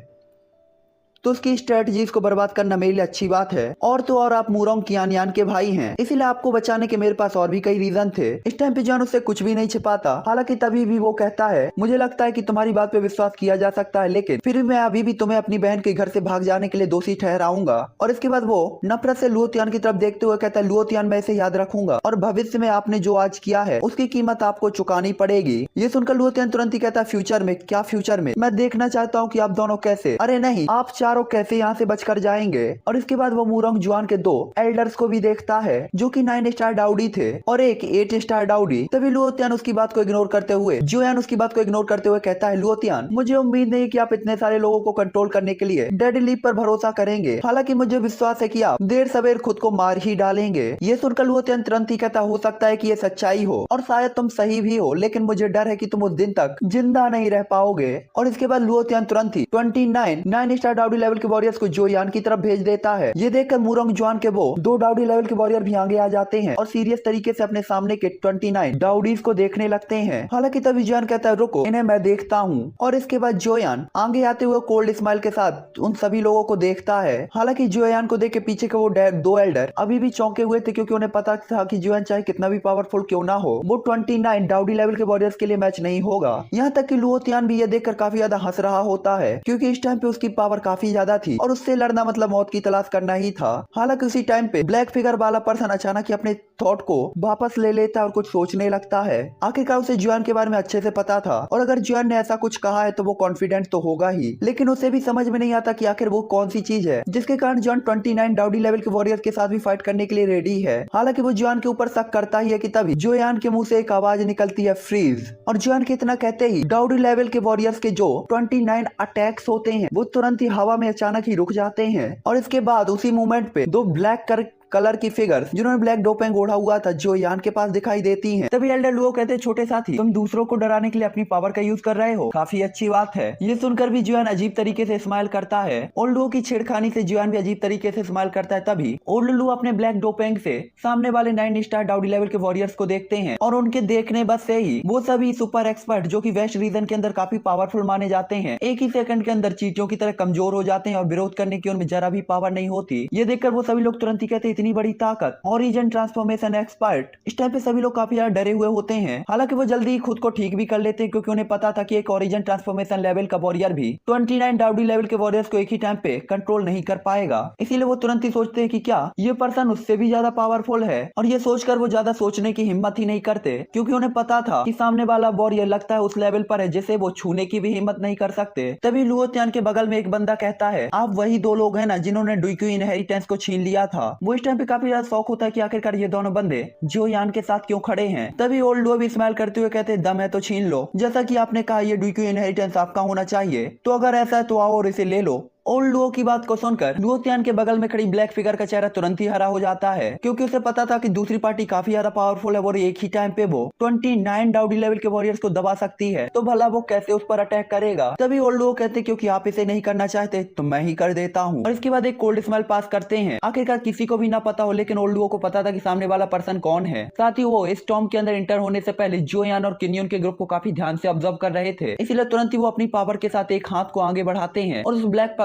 तो उसकी स्ट्रेटजीज को बर्बाद करना मेरे लिए अच्छी बात है। और तो और आप मूरोंग कियान के भाई हैं, इसीलिए आपको बचाने के मेरे पास और भी कई रीजन थे। इस टाइम पे जियान उससे कुछ भी नहीं छिपाता। हालांकि तभी भी वो कहता है मुझे लगता है कि तुम्हारी बात पे विश्वास किया जा सकता है, लेकिन फिर भी मैं अभी भी तुम्हें अपनी बहन के घर से भाग जाने के लिए दोषी ठहराऊंगा। और इसके बाद वो नफरत से लुओ तियान की तरफ देखते हुए कहता है लुओ तियान मैं इसे याद रखूंगा और भविष्य में आपने जो आज किया है उसकी कीमत आपको चुकानी पड़ेगी। ये सुनकर लुओ तियान तुरंत ही कहता है फ्यूचर में क्या, फ्यूचर में मैं देखना चाहता हूँ कि आप दोनों कैसे, अरे नहीं आप चारों कैसे यहाँ से बचकर जाएंगे। और इसके बाद वो मूरोंग जुआन के दो एल्डर्स को भी देखता है जो कि 9 स्टार डाउडी थे और एक 8 स्टार डाउडी। तभी लुओ तियान उसकी बात को इग्नोर करते हुए उसकी बात को इग्नोर करते हुए कहता है लुओ तियान मुझे उम्मीद नहीं कि आप इतने सारे लोगों को कंट्रोल करने के लिए डेड लीप पर भरोसा करेंगे। हालांकि मुझे विश्वास है कि आप देर सवेर खुद को मार ही डालेंगे। ये सुनकर लुओ तियान तुरंत ही कहता हो सकता है कि ये सच्चाई हो और शायद तुम सही भी हो, लेकिन मुझे डर है कि तुम उस दिन तक जिंदा नहीं रह पाओगे। और इसके बाद लुओ तियान तुरंत ही 29 9 स्टार डाउडी लेवल के वॉरियर्स को जो यान की तरफ भेज देता है। ये देखकर मूरोंग जुआन के वो दो डाउडी लेवल के वॉरियर भी आगे आ जाते हैं और सीरियस तरीके से अपने सामने के 29 डाउडीज को देखने लगते हैं। हालांकि तभी जियान कहता है रुको इन्हें मैं देखता हूँ। और इसके बाद जोयान आगे आते हुए कोल्ड स्माइल के साथ उन सभी लोगों को देखता है। हालांकि जोयान को देख के पीछे के वो दो एल्डर अभी भी चौंके हुए थे क्योंकि उन्हें पता था कि जोयान चाहे कितना भी पावरफुल क्यों ना हो वो 29 डाउडी लेवल के वॉरियर्स के लिए मैच नहीं होगा। यहाँ तक कि लुओ तियान भी ये देखकर काफी ज्यादा हंस रहा होता है क्योंकि इस टाइम पे उसकी पावर काफी ज्यादा थी और उससे लड़ना मतलब मौत की तलाश करना ही था। हालांकि उसी टाइम पे ब्लैक फिगर वाला पर्सन अचानक ही अपने थॉट को वापस ले लेता है और कुछ सोचने लगता है। आखिरकार उसे जुआन के बारे में अच्छे से पता था और अगर जुआन ने ऐसा कुछ कहा है तो वो कॉन्फिडेंट तो होगा ही, लेकिन उसे भी समझ में नहीं आता कि आखिर वो कौन सी चीज है जिसके कारण जुआन 29 डाउडी लेवल के वॉरियर्स के साथ भी फाइट करने के लिए रेडी है। हालांकि वो जुआन के ऊपर शक करता ही है कि तभी जोयान के मुंह से एक आवाज निकलती है फ्रीज। और जुआन के इतना कहते ही डाउडी लेवल के वॉरियर्स के जो 29 अटैक्स होते हैं वो तुरंत ही हवा में अचानक ही रुक जाते हैं। और इसके बाद उसी मोमेंट पे दो ब्लैक कलर की फिगर जिन्होंने ब्लैक डोपेंग ओढ़ा हुआ था जो यान के पास दिखाई देती हैं। तभी एल्डर लुओ कहते हैं छोटे साथी तुम दूसरों को डराने के लिए अपनी पावर का यूज कर रहे हो, काफी अच्छी बात है। ये सुनकर भी जुआन अजीब तरीके से स्माइल करता है। ओल्ड लुओ की छेड़खानी से जुआन भी अजीब तरीके से स्माइल करता है। तभी ओल्ड लुओ अपने ब्लैक डोपेंग से सामने वाले 9 स्टार डाउडी लेवल के वॉरियर्स को देखते हैं और उनके देखने बस से ही वो सभी सुपर एक्सपर्ट जो कि वेस्ट रीजन के अंदर काफी पावरफुल माने जाते हैं एक ही सेकंड के अंदर चींटियों की तरह कमजोर हो जाते हैं और विरोध करने की उनमें जरा भी पावर नहीं होती। ये देखकर वो सभी लोग तुरंत ही कहते इतनी बड़ी ताकत, ओरिजिन ट्रांसफॉर्मेशन एक्सपर्ट। इस टाइम पे सभी लोग काफी ज्यादा डरे हुए होते हैं। हालांकि वो जल्दी ही खुद को ठीक भी कर लेते हैं, क्योंकि उन्हें पता था कि एक ओरिजिन ट्रांसफॉर्मेशन लेवल का वॉरियर भी 29 डाउडी लेवल के वॉरियर्स को एक ही टाइम पे कंट्रोल नहीं कर पाएगा। इसीलिए वो तुरंत ही सोचते हैं कि क्या ये पर्सन उससे भी ज्यादा पावरफुल है, और ये सोचकर वो ज्यादा सोचने की हिम्मत ही नहीं करते, क्योंकि उन्हें पता था कि सामने वाला वॉरियर लगता है उस लेवल पर है जिसे वो छूने की भी हिम्मत नहीं कर सकते। तभी लुओ तियान के बगल में एक बंदा कहता है, आप वही दो लोग हैं ना जिन्होंने डुइक्यू इनहेरिटेंस को छीन लिया था। वो इस टाइम पे काफी ज्यादा शौक होता है कि आखिरकार ये दोनों बंदे जियो यान के साथ क्यों खड़े हैं। तभी ओल्ड लुओ भी स्माइल करते हुए कहते हैं, दम है तो छीन लो, जैसा कि आपने कहा ये डुइक्यू इनहेरिटेंस आपका होना चाहिए, तो अगर ऐसा है तो आओ और इसे ले लो। ओल्ड लुओ की बात को सुनकर लुओ तियान के बगल में खड़ी ब्लैक फिगर का चेहरा तुरंत ही हरा हो जाता है, क्योंकि उसे पता था कि दूसरी पार्टी काफी ज्यादा पावरफुल है और एक ही टाइम पे वो 29 डाउडी लेवल के वॉरियर्स को दबा सकती है, तो भला वो कैसे उस पर अटैक करेगा। तभी ओल्ड लुओ कहते क्योंकि आप इसे नहीं करना चाहते तो मैं ही कर देता हूँ, और इसके बाद एक कोल्ड स्मेल पास करते हैं। आखिरकार किसी को भी ना पता हो, लेकिन ओल्ड लुओ को पता था कि सामने वाला पर्सन कौन है। साथ ही वो इस टॉम के अंदर एंटर होने से पहले जियो यान और किन्योन के ग्रुप को काफी ध्यान से ऑब्जर्व कर रहे थे, इसलिए तुरंत ही वो अपनी पावर के साथ एक हाथ को आगे बढ़ाते हैं और उस ब्लैक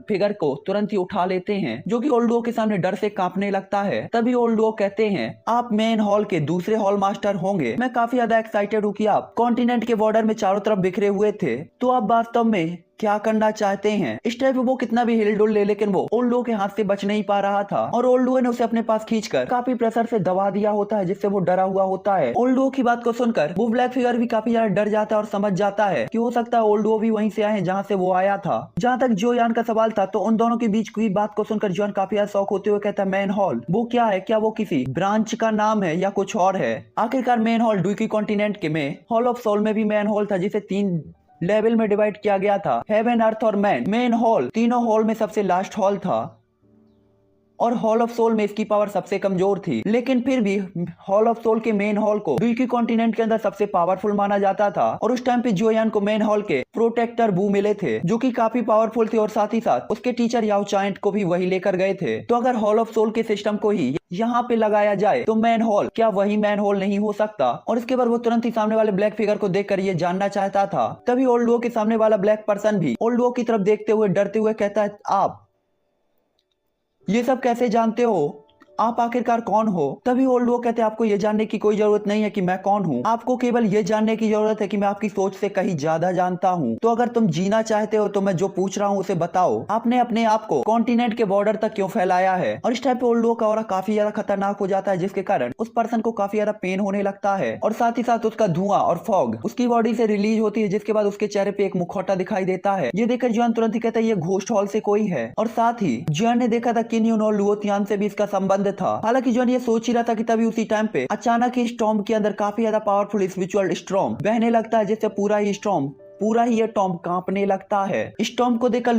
फिगर को तुरंत ही उठा लेते हैं, जो कि ओल्ड लुओ के सामने डर से कांपने लगता है। तभी ओल्ड लुओ कहते हैं, आप मेन हॉल के दूसरे हॉल मास्टर होंगे। मैं काफी ज्यादा एक्साइटेड हूँ कि आप कॉन्टिनेंट के बॉर्डर में चारों तरफ बिखरे हुए थे, तो आप वास्तव में क्या करना चाहते हैं। इस टाइप वो कितना भी हिलडुल ले, लेकिन वो ओल्ड लुओ के हाथ से बच नहीं पा रहा था, और ओल्ड लुओ ने उसे अपने पास खींचकर काफी प्रेशर से दबा दिया होता है, जिससे वो डरा हुआ होता है। ओल्ड लुओ की बात को सुनकर वो ब्लैक फिगर भी काफी ज्यादा डर जाता है और समझ जाता है कि हो सकता है ओल्ड लुओ भी वहीं से आए हैं जहाँ से वो आया था। जहाँ तक जियो यान का सवाल था, तो उन दोनों के बीच की बात को सुनकर जियो यान काफी ज्यादा शौक होते हुए कहता है, मेन हॉल वो क्या है, क्या वो किसी ब्रांच का नाम है या कुछ और है। आखिरकार मेन हॉल डुइक्यू कॉन्टिनेंट के में हॉल ऑफ सोल में भी मेन हॉल था, जिसे 3 लेवल में डिवाइड किया गया था, हेवन, अर्थ और मैन। मेन हॉल तीनों हॉल में सबसे लास्ट हॉल था, और हॉल ऑफ सोल में इसकी पावर सबसे कमजोर थी, लेकिन फिर भी हॉल ऑफ सोल के मेन हॉल को डुइक्यू कॉन्टिनेंट के अंदर सबसे पावरफुल माना जाता था। और उस टाइम पे जियो यान को मेन हॉल के प्रोटेक्टर बू मिले थे, जो कि काफी पावरफुल थे, और साथ ही साथ उसके टीचर याओ चाइंट को भी वही लेकर गए थे। तो अगर हॉल ऑफ सोल के सिस्टम को ही यहाँ पे लगाया जाए तो मैन हॉल क्या वही मैन हॉल नहीं हो सकता। और इसके बाद वो तुरंत ही सामने वाले ब्लैक फिगर को देखकर ये जानना चाहता था। तभी ओल्ड लुओ के सामने वाला ब्लैक पर्सन भी ओल्ड लुओ की तरफ देखते हुए डरते हुए कहता है, आप ये सब कैसे जानते हो, आप आखिरकार कौन हो। तभी ओल्ड लुओ कहते हैं, आपको ये जानने की कोई जरूरत नहीं है कि मैं कौन हूँ, आपको केवल ये जानने की जरूरत है कि मैं आपकी सोच से कहीं ज्यादा जानता हूँ। तो अगर तुम जीना चाहते हो तो मैं जो पूछ रहा हूँ उसे बताओ, आपने अपने आप को कॉन्टिनेंट के बॉर्डर तक क्यों फैलाया है। और इस टाइप पे ओल्ड लुओ का ऑरा काफी ज्यादा खतरनाक हो जाता है, जिसके कारण उस पर्सन को काफी ज्यादा पेन होने लगता है, और साथ ही साथ उसका धुआं और फॉग उसकी बॉडी से रिलीज होती है, जिसके बाद उसके चेहरे पे एक मुखौटा दिखाई देता है। ये देखकर जियोन तुरंत ही कहता है, ये घोस्ट हॉल से कोई है। और साथ ही जियोन ने देखा था किन्योन और लुओ तियान से भी इसका संबंध था। हालांकि जियोन ये सोच ही रहा था कि तभी उसी टाइम पे अचानक ही स्टॉर्म के अंदर काफी ज्यादा पावरफुल स्पिरिचुअल स्टॉर्म बहने लगता है, जिससे पूरा ही ये टॉम कांपने लगता है। स्टॉर्म को देखकर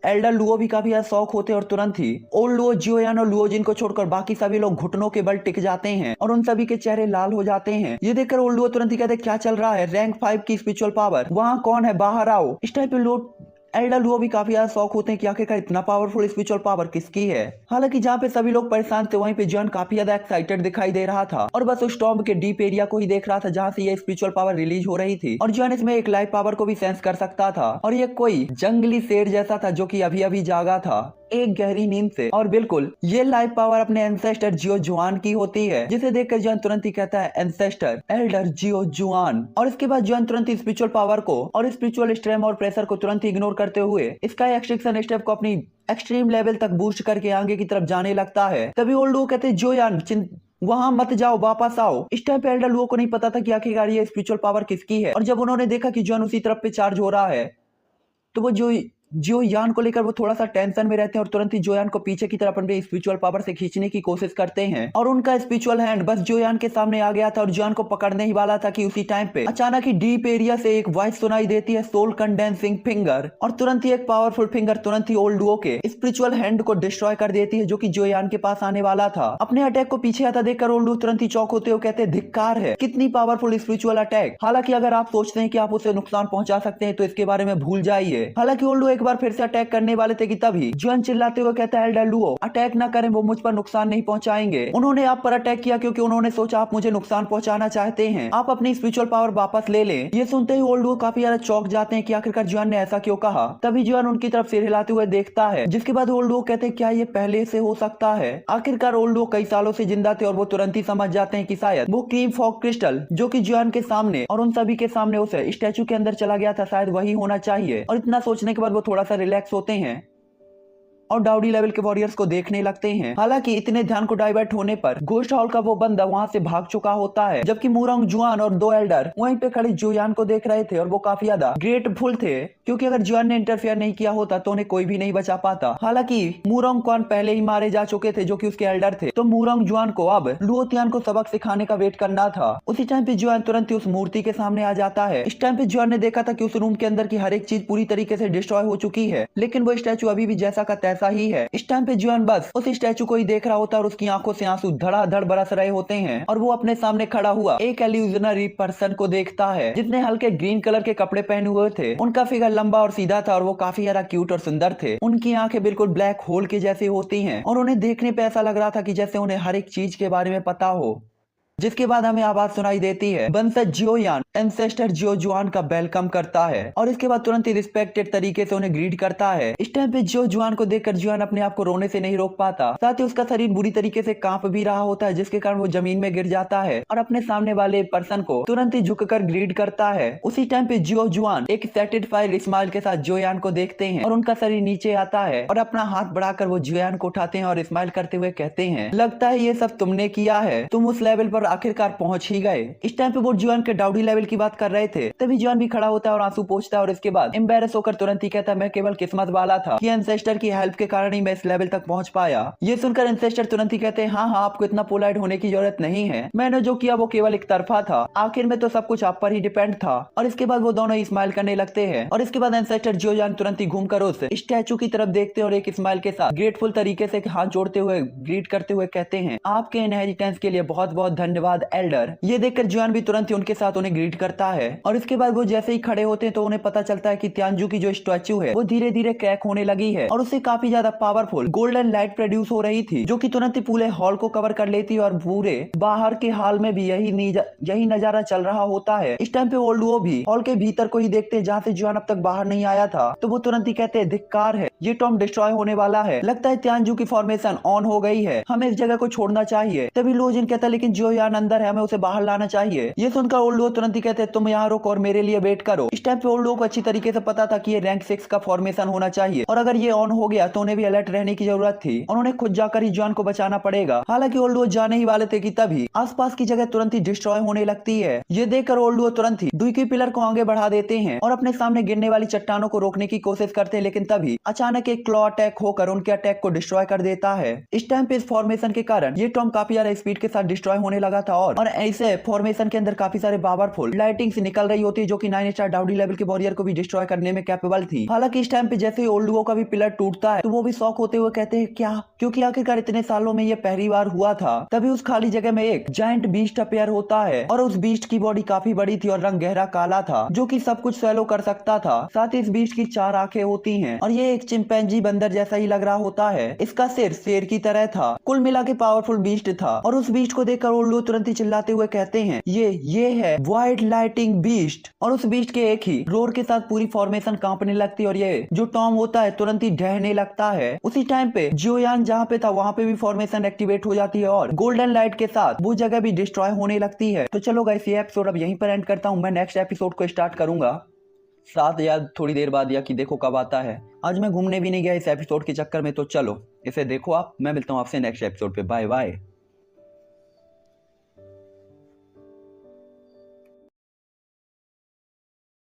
एल्डर लुओ भी काफी ज्यादा शौक होते हैं, और तुरंत ही ओल्ड लुओ, जियो यान और लुओ जिन को छोड़कर बाकी सभी लोग घुटनों के बल टिक जाते हैं, और उन सभी के चेहरे लाल हो जाते हैं। ये देखकर ओल्ड लुओ तुरंत ही कहते हैं, क्या चल रहा है, रैंक 5 की स्पिरिचुअल पावर, वहाँ कौन है, बाहर आओ। इस टाइप पे एल्डर लुओ भी काफी ज्यादा शौक होते हैं कि आखिरकार इतना पावरफुल स्पिरिचुअल पावर किसकी है। हालांकि जहाँ पे सभी लोग परेशान थे, वहीं पे जियोन काफी ज्यादा एक्साइटेड दिखाई दे रहा था, और बस उस टॉम के डीप एरिया को ही देख रहा था जहाँ से ये स्पिरिचुअल पावर रिलीज हो रही थी। और जियोन इसमें एक लाइव पावर को भी सेंस कर सकता था, और ये कोई जंगली शेर जैसा था जो कि अभी अभी जागा था एक गहरी नींद से। और बिल्कुल ये लाइव पावर अपने एंसेस्टर जियो जुआन की होती है, जिसे देखकर जियोन तुरंत ही कहता है, एंसेस्टर एल्डर जियो जुआन। और इसके बाद जियोन तुरंत ही स्पिरिचुअल पावर को और स्पिरिचुअल स्ट्रेम और प्रेशर को तुरंत ही इग्नोर करते हुए इसका एक्सट्रैक्शन स्टेप को अपनी एक्सट्रीम लेवल तक बूस्ट करके आगे की तरफ जाने लगता है। तभी ओल्ड लुओ कहते हैं, जियोयान वहां मत जाओ, वापस आओ। इस टाइम पे एल्डर लुओ को नहीं पता था कि आखिरकार ये स्पिरिचुअल पावर किसकी है, और जब उन्होंने देखा कि जियोन उसी तरफ पे चार्ज हो रहा है, तो वो जियो यान को लेकर वो थोड़ा सा टेंशन में रहते हैं, और तुरंत ही जियो यान को पीछे की तरफ अपने स्पिरिचुअल पावर से खींचने की कोशिश करते हैं। और उनका स्पिरिचुअल हैंड बस जियो यान के सामने आ गया था, और जियो यान को पकड़ने ही वाला था कि उसी टाइम पे अचानक ही डीप एरिया से एक वॉइस सुनाई देती है, सोल कंडेंसिंग फिंगर। और तुरंत ही एक पावरफुल फिंगर तुरंत ही ओल्ड लुओ के स्पिरिचुअल हैंड को डिस्ट्रॉय कर देती है, जो कि जियो यान के पास आने वाला था। अपने अटैक को पीछे आता देखकर ओल्ड लुओ तुरंत ही चौक होते हुए कहते हैं, धिक्कार है, कितनी पावरफुल स्पिरिचुअल अटैक। हालांकि अगर आप सोचते हैं कि आप उसे नुकसान पहुंचा सकते हैं तो इसके बारे में भूल जाइए। हालांकि ओल्ड लुओ एक बार फिर से अटैक करने वाले थे कि तभी जुआन चिल्लाते हुए कहता है एल्डर लुओ अटैक ना करें, वो मुझ पर नुकसान नहीं पहुंचाएंगे। उन्होंने आप पर अटैक किया क्योंकि उन्होंने सोचा आप मुझे नुकसान पहुंचाना चाहते हैं, आप अपनी स्पिरिचुअल पावर वापस ले लें। ये सुनते ही ओल्ड लुओ काफी ज्यादा चौंक जाते हैं कि आखिरकार जुआन ने ऐसा क्यों कहा। तभी जुआन उनकी तरफ सिर हिलाते हुए देखता है, जिसके बाद ओल्ड लुओ कहते हैं क्या ये पहले से हो सकता है। आखिरकार ओल्ड लुओ कई सालों से जिंदा थे और वो तुरंत ही समझ जाते हैं कि शायद वो क्रीम फॉग क्रिस्टल जो कि जुआन के सामने और उन सभी के सामने उसे स्टैचू के अंदर चला गया था, शायद वही होना चाहिए। और इतना सोचने के बाद वो थोड़ा सा रिलैक्स होते हैं और डाउडी लेवल के वॉरियर्स को देखने लगते हैं। हालांकि इतने ध्यान को डाइवर्ट होने पर घोस्ट हॉल का वो बंदा वहां से भाग चुका होता है, जबकि मूरोंग जुआन और दो एल्डर वहीं पे खड़े जुयान को देख रहे थे और वो काफी ज्यादा ग्रेटफुल थे क्योंकि अगर जुआन ने इंटरफेयर नहीं किया होता तो उन्हें कोई भी नहीं बचा पाता। हालांकि मूरोंग क्वान पहले ही मारे जा चुके थे जो कि उसके एल्डर थे, तो मूरोंग जुआन को अब लुओ तियान को सबक सिखाने का वेट करना था। उसी टाइम पे जुआन तुरंत ही उस मूर्ति के सामने आ जाता है। इस टाइम पे जुआन ने देखा था कि उस रूम के अंदर की हर एक चीज पूरी तरीके से डिस्ट्रॉय हो चुकी है, लेकिन वो स्टैचू अभी भी जैसा का तैसा ही है। इस टाइम पे जुआन बस उस स्टैचू को ही देख रहा होता है और उसकी आंखों से आंसू धड़ाधड़ बरस रहे होते हैं और वो अपने सामने खड़ा हुआ एक इल्यूजनरी पर्सन को देखता है जिसने हल्के ग्रीन कलर के कपड़े पहने हुए थे। उनका फिगर लंबा और सीधा था और वो काफी ज्यादा क्यूट और सुंदर थे। उनकी आंखें बिल्कुल ब्लैक होल के जैसी होती हैं और उन्हें देखने पे ऐसा लग रहा था कि जैसे उन्हें हर एक चीज के बारे में पता हो। जिसके बाद हमें आवाज सुनाई देती है। वंशज जियोयान एंसेस्टर जियो जुआन का वेलकम करता है और इसके बाद तुरंत ही रिस्पेक्टेड तरीके से उन्हें ग्रीट करता है। इस टाइम पे जियो जुआन को देखकर जुआन अपने आप को रोने से नहीं रोक पाता, साथ ही उसका शरीर बुरी तरीके से कांप भी रहा होता है, जिसके कारण वो जमीन में गिर जाता है और अपने सामने वाले पर्सन को तुरंत ही झुककर ग्रीट करता है। उसी टाइम पे जियो जुआन एक सैटिस्फाइड स्माइल के साथ जियोयान को देखते हैं और उनका शरीर नीचे आता है और अपना हाथ बढ़ाकर वो जियोयान को उठाते हैं और स्माइल करते हुए कहते हैं लगता है ये सब तुमने किया है, तुम उस लेवल पर आखिरकार पहुंच ही गए। इस टाइम पे वो जुआन के डाउडी लेवल की बात कर रहे थे, तभी जुआन भी खड़ा होता है और आंसू पोंछता है और इसके बाद एम्बैरेस होकर तुरंत ही कहता है मैं केवल किस्मत वाला था कि एंसेस्टर की हेल्प के कारण ही मैं इस लेवल तक पहुंच पाया। ये सुनकर एंसेस्टर तुरंत ही कहते हैं हाँ आपको इतना पोलाइट होने की जरूरत नहीं है, मैंने जो किया वो केवल एक तरफा था, आखिर में तो सब कुछ आप पर ही डिपेंड था। और इसके बाद वो दोनों स्माइल करने लगते हैं और इसके बाद एंसेस्टर जियोयान तुरंत ही घूमकर उस स्टैचू की तरफ देखते हैं और एक स्माइल के साथ ग्रेटफुल तरीके से हाथ जोड़ते हुए ग्रीट करते हुए कहते हैं आपके इनहेरिटेंस के लिए बहुत बहुत धन्यवाद एल्डर। ये देखकर जुआन भी तुरंत ही उनके साथ उन्हें ग्रीट करता है और इसके बाद वो जैसे ही खड़े होते हैं तो उन्हें पता चलता है कि तियानजू की जो स्टैचू है वो धीरे धीरे क्रैक होने लगी है और उससे काफी ज्यादा पावरफुल गोल्डन लाइट प्रोड्यूस हो रही थी जो कि तुरंत ही पूरे हॉल को कवर कर लेती और पूरे बाहर के हॉल में भी यही नजारा चल रहा होता है। इस टाइम पे ओल्ड वो भी हॉल के भीतर को ही देखते हैं जहाँ से जुआन अब तक बाहर नहीं आया था, तो वो तुरंत ही कहते हैं धिक्कार है, ये टॉम डिस्ट्रॉय होने वाला है, लगता है तियानजू की फॉर्मेशन ऑन हो गई है, हमें इस जगह को छोड़ना चाहिए। तभी लोजिन कहता है लेकिन जियोयान अंदर है, हमें उसे बाहर लाना चाहिए। ये सुनकर ओल्ड वो तुरंत ही कहते हैं तुम यहाँ रुको और मेरे लिए वेट करो। इस टाइम पे ओल्ड को अच्छी तरीके से पता था कि ये रैंक 6 का फॉर्मेशन होना चाहिए और अगर ये ऑन हो गया तो उन्हें भी अलर्ट रहने की जरूरत थी और उन्हें खुद जाकर ही जुआन को बचाना पड़ेगा। हालांकि ओल्ड वो जाने ही वाले थे कि तभी आसपास की जगह तुरंत ही डिस्ट्रॉय होने लगती है। ये देखकर ओल्ड वो तुरंत ही दुई के पिलर को आगे बढ़ा देते हैं और अपने सामने गिरने वाली चट्टानों को रोकने की कोशिश करते हैं, लेकिन तभी अचानक एक क्लॉ अटैक होकर उनके अटैक को डिस्ट्रॉय कर देता है। इस टाइम पे इस फॉर्मेशन के कारण ये टॉम काफी ज्यादा स्पीड के साथ डिस्ट्रॉय होने लगा था और ऐसे फॉर्मेशन के अंदर काफी सारे पावरफुल लाइटिंग्स निकल रही होती है जो कि 9 स्टार डाउडी लेवल के वॉरियर को भी डिस्ट्रॉय करने में कैपेबल थी। हालांकि इस टाइम पे जैसे ही ओल्ड वो का भी पिलर टूटता है तो वो भी शॉक होते हुए कहते हैं क्या, क्योंकि आखिरकार इतने सालों में ये पहली बार हुआ था। तभी उस खाली जगह में एक जायंट बीस्ट अपेयर होता है और उस बीस्ट की बॉडी काफी बड़ी थी और रंग गहरा काला था जो कि सब कुछ स्वैलो कर सकता था। साथ ही इस बीस्ट की 4 आंखें होती हैं और ये एक चिंपैंजी बंदर जैसा ही लग रहा होता है। इसका सिर शेर की तरह था। कुल मिला के पावरफुल बीस्ट था और उस बीस्ट को देखकर ओल्ड वो तुरंत ही चिल्लाते हुए कहते हैं ये है व्हाइट लाइटिंग बीस्ट। और उस बीस्ट के एक ही रोर के साथ पूरी फॉर्मेशन कांपने लगती है और ये जो टॉम होता है तुरंत ही ढहने लगता है। उसी टाइम पे जियोयान जहाँ पे था वहाँ पे भी फॉर्मेशन एक्टिवेट हो जाती है और गोल्डन लाइट के साथ वो जगह भी डिस्ट्रॉय होने लगती है। तो चलो गाइस ये एपिसोड अब यहीं पर एंड करता हूँ। मैं नेक्स्ट एपिसोड को स्टार्ट करूंगा साथ या थोड़ी देर बाद या कि देखो कब आता है। आज मैं घूमने भी नहीं गया इस एपिसोड के चक्कर में, तो चलो इसे देखो आप। मैं मिलता हूँ आपसे नेक्स्ट एपिसोड पे। Bye bye.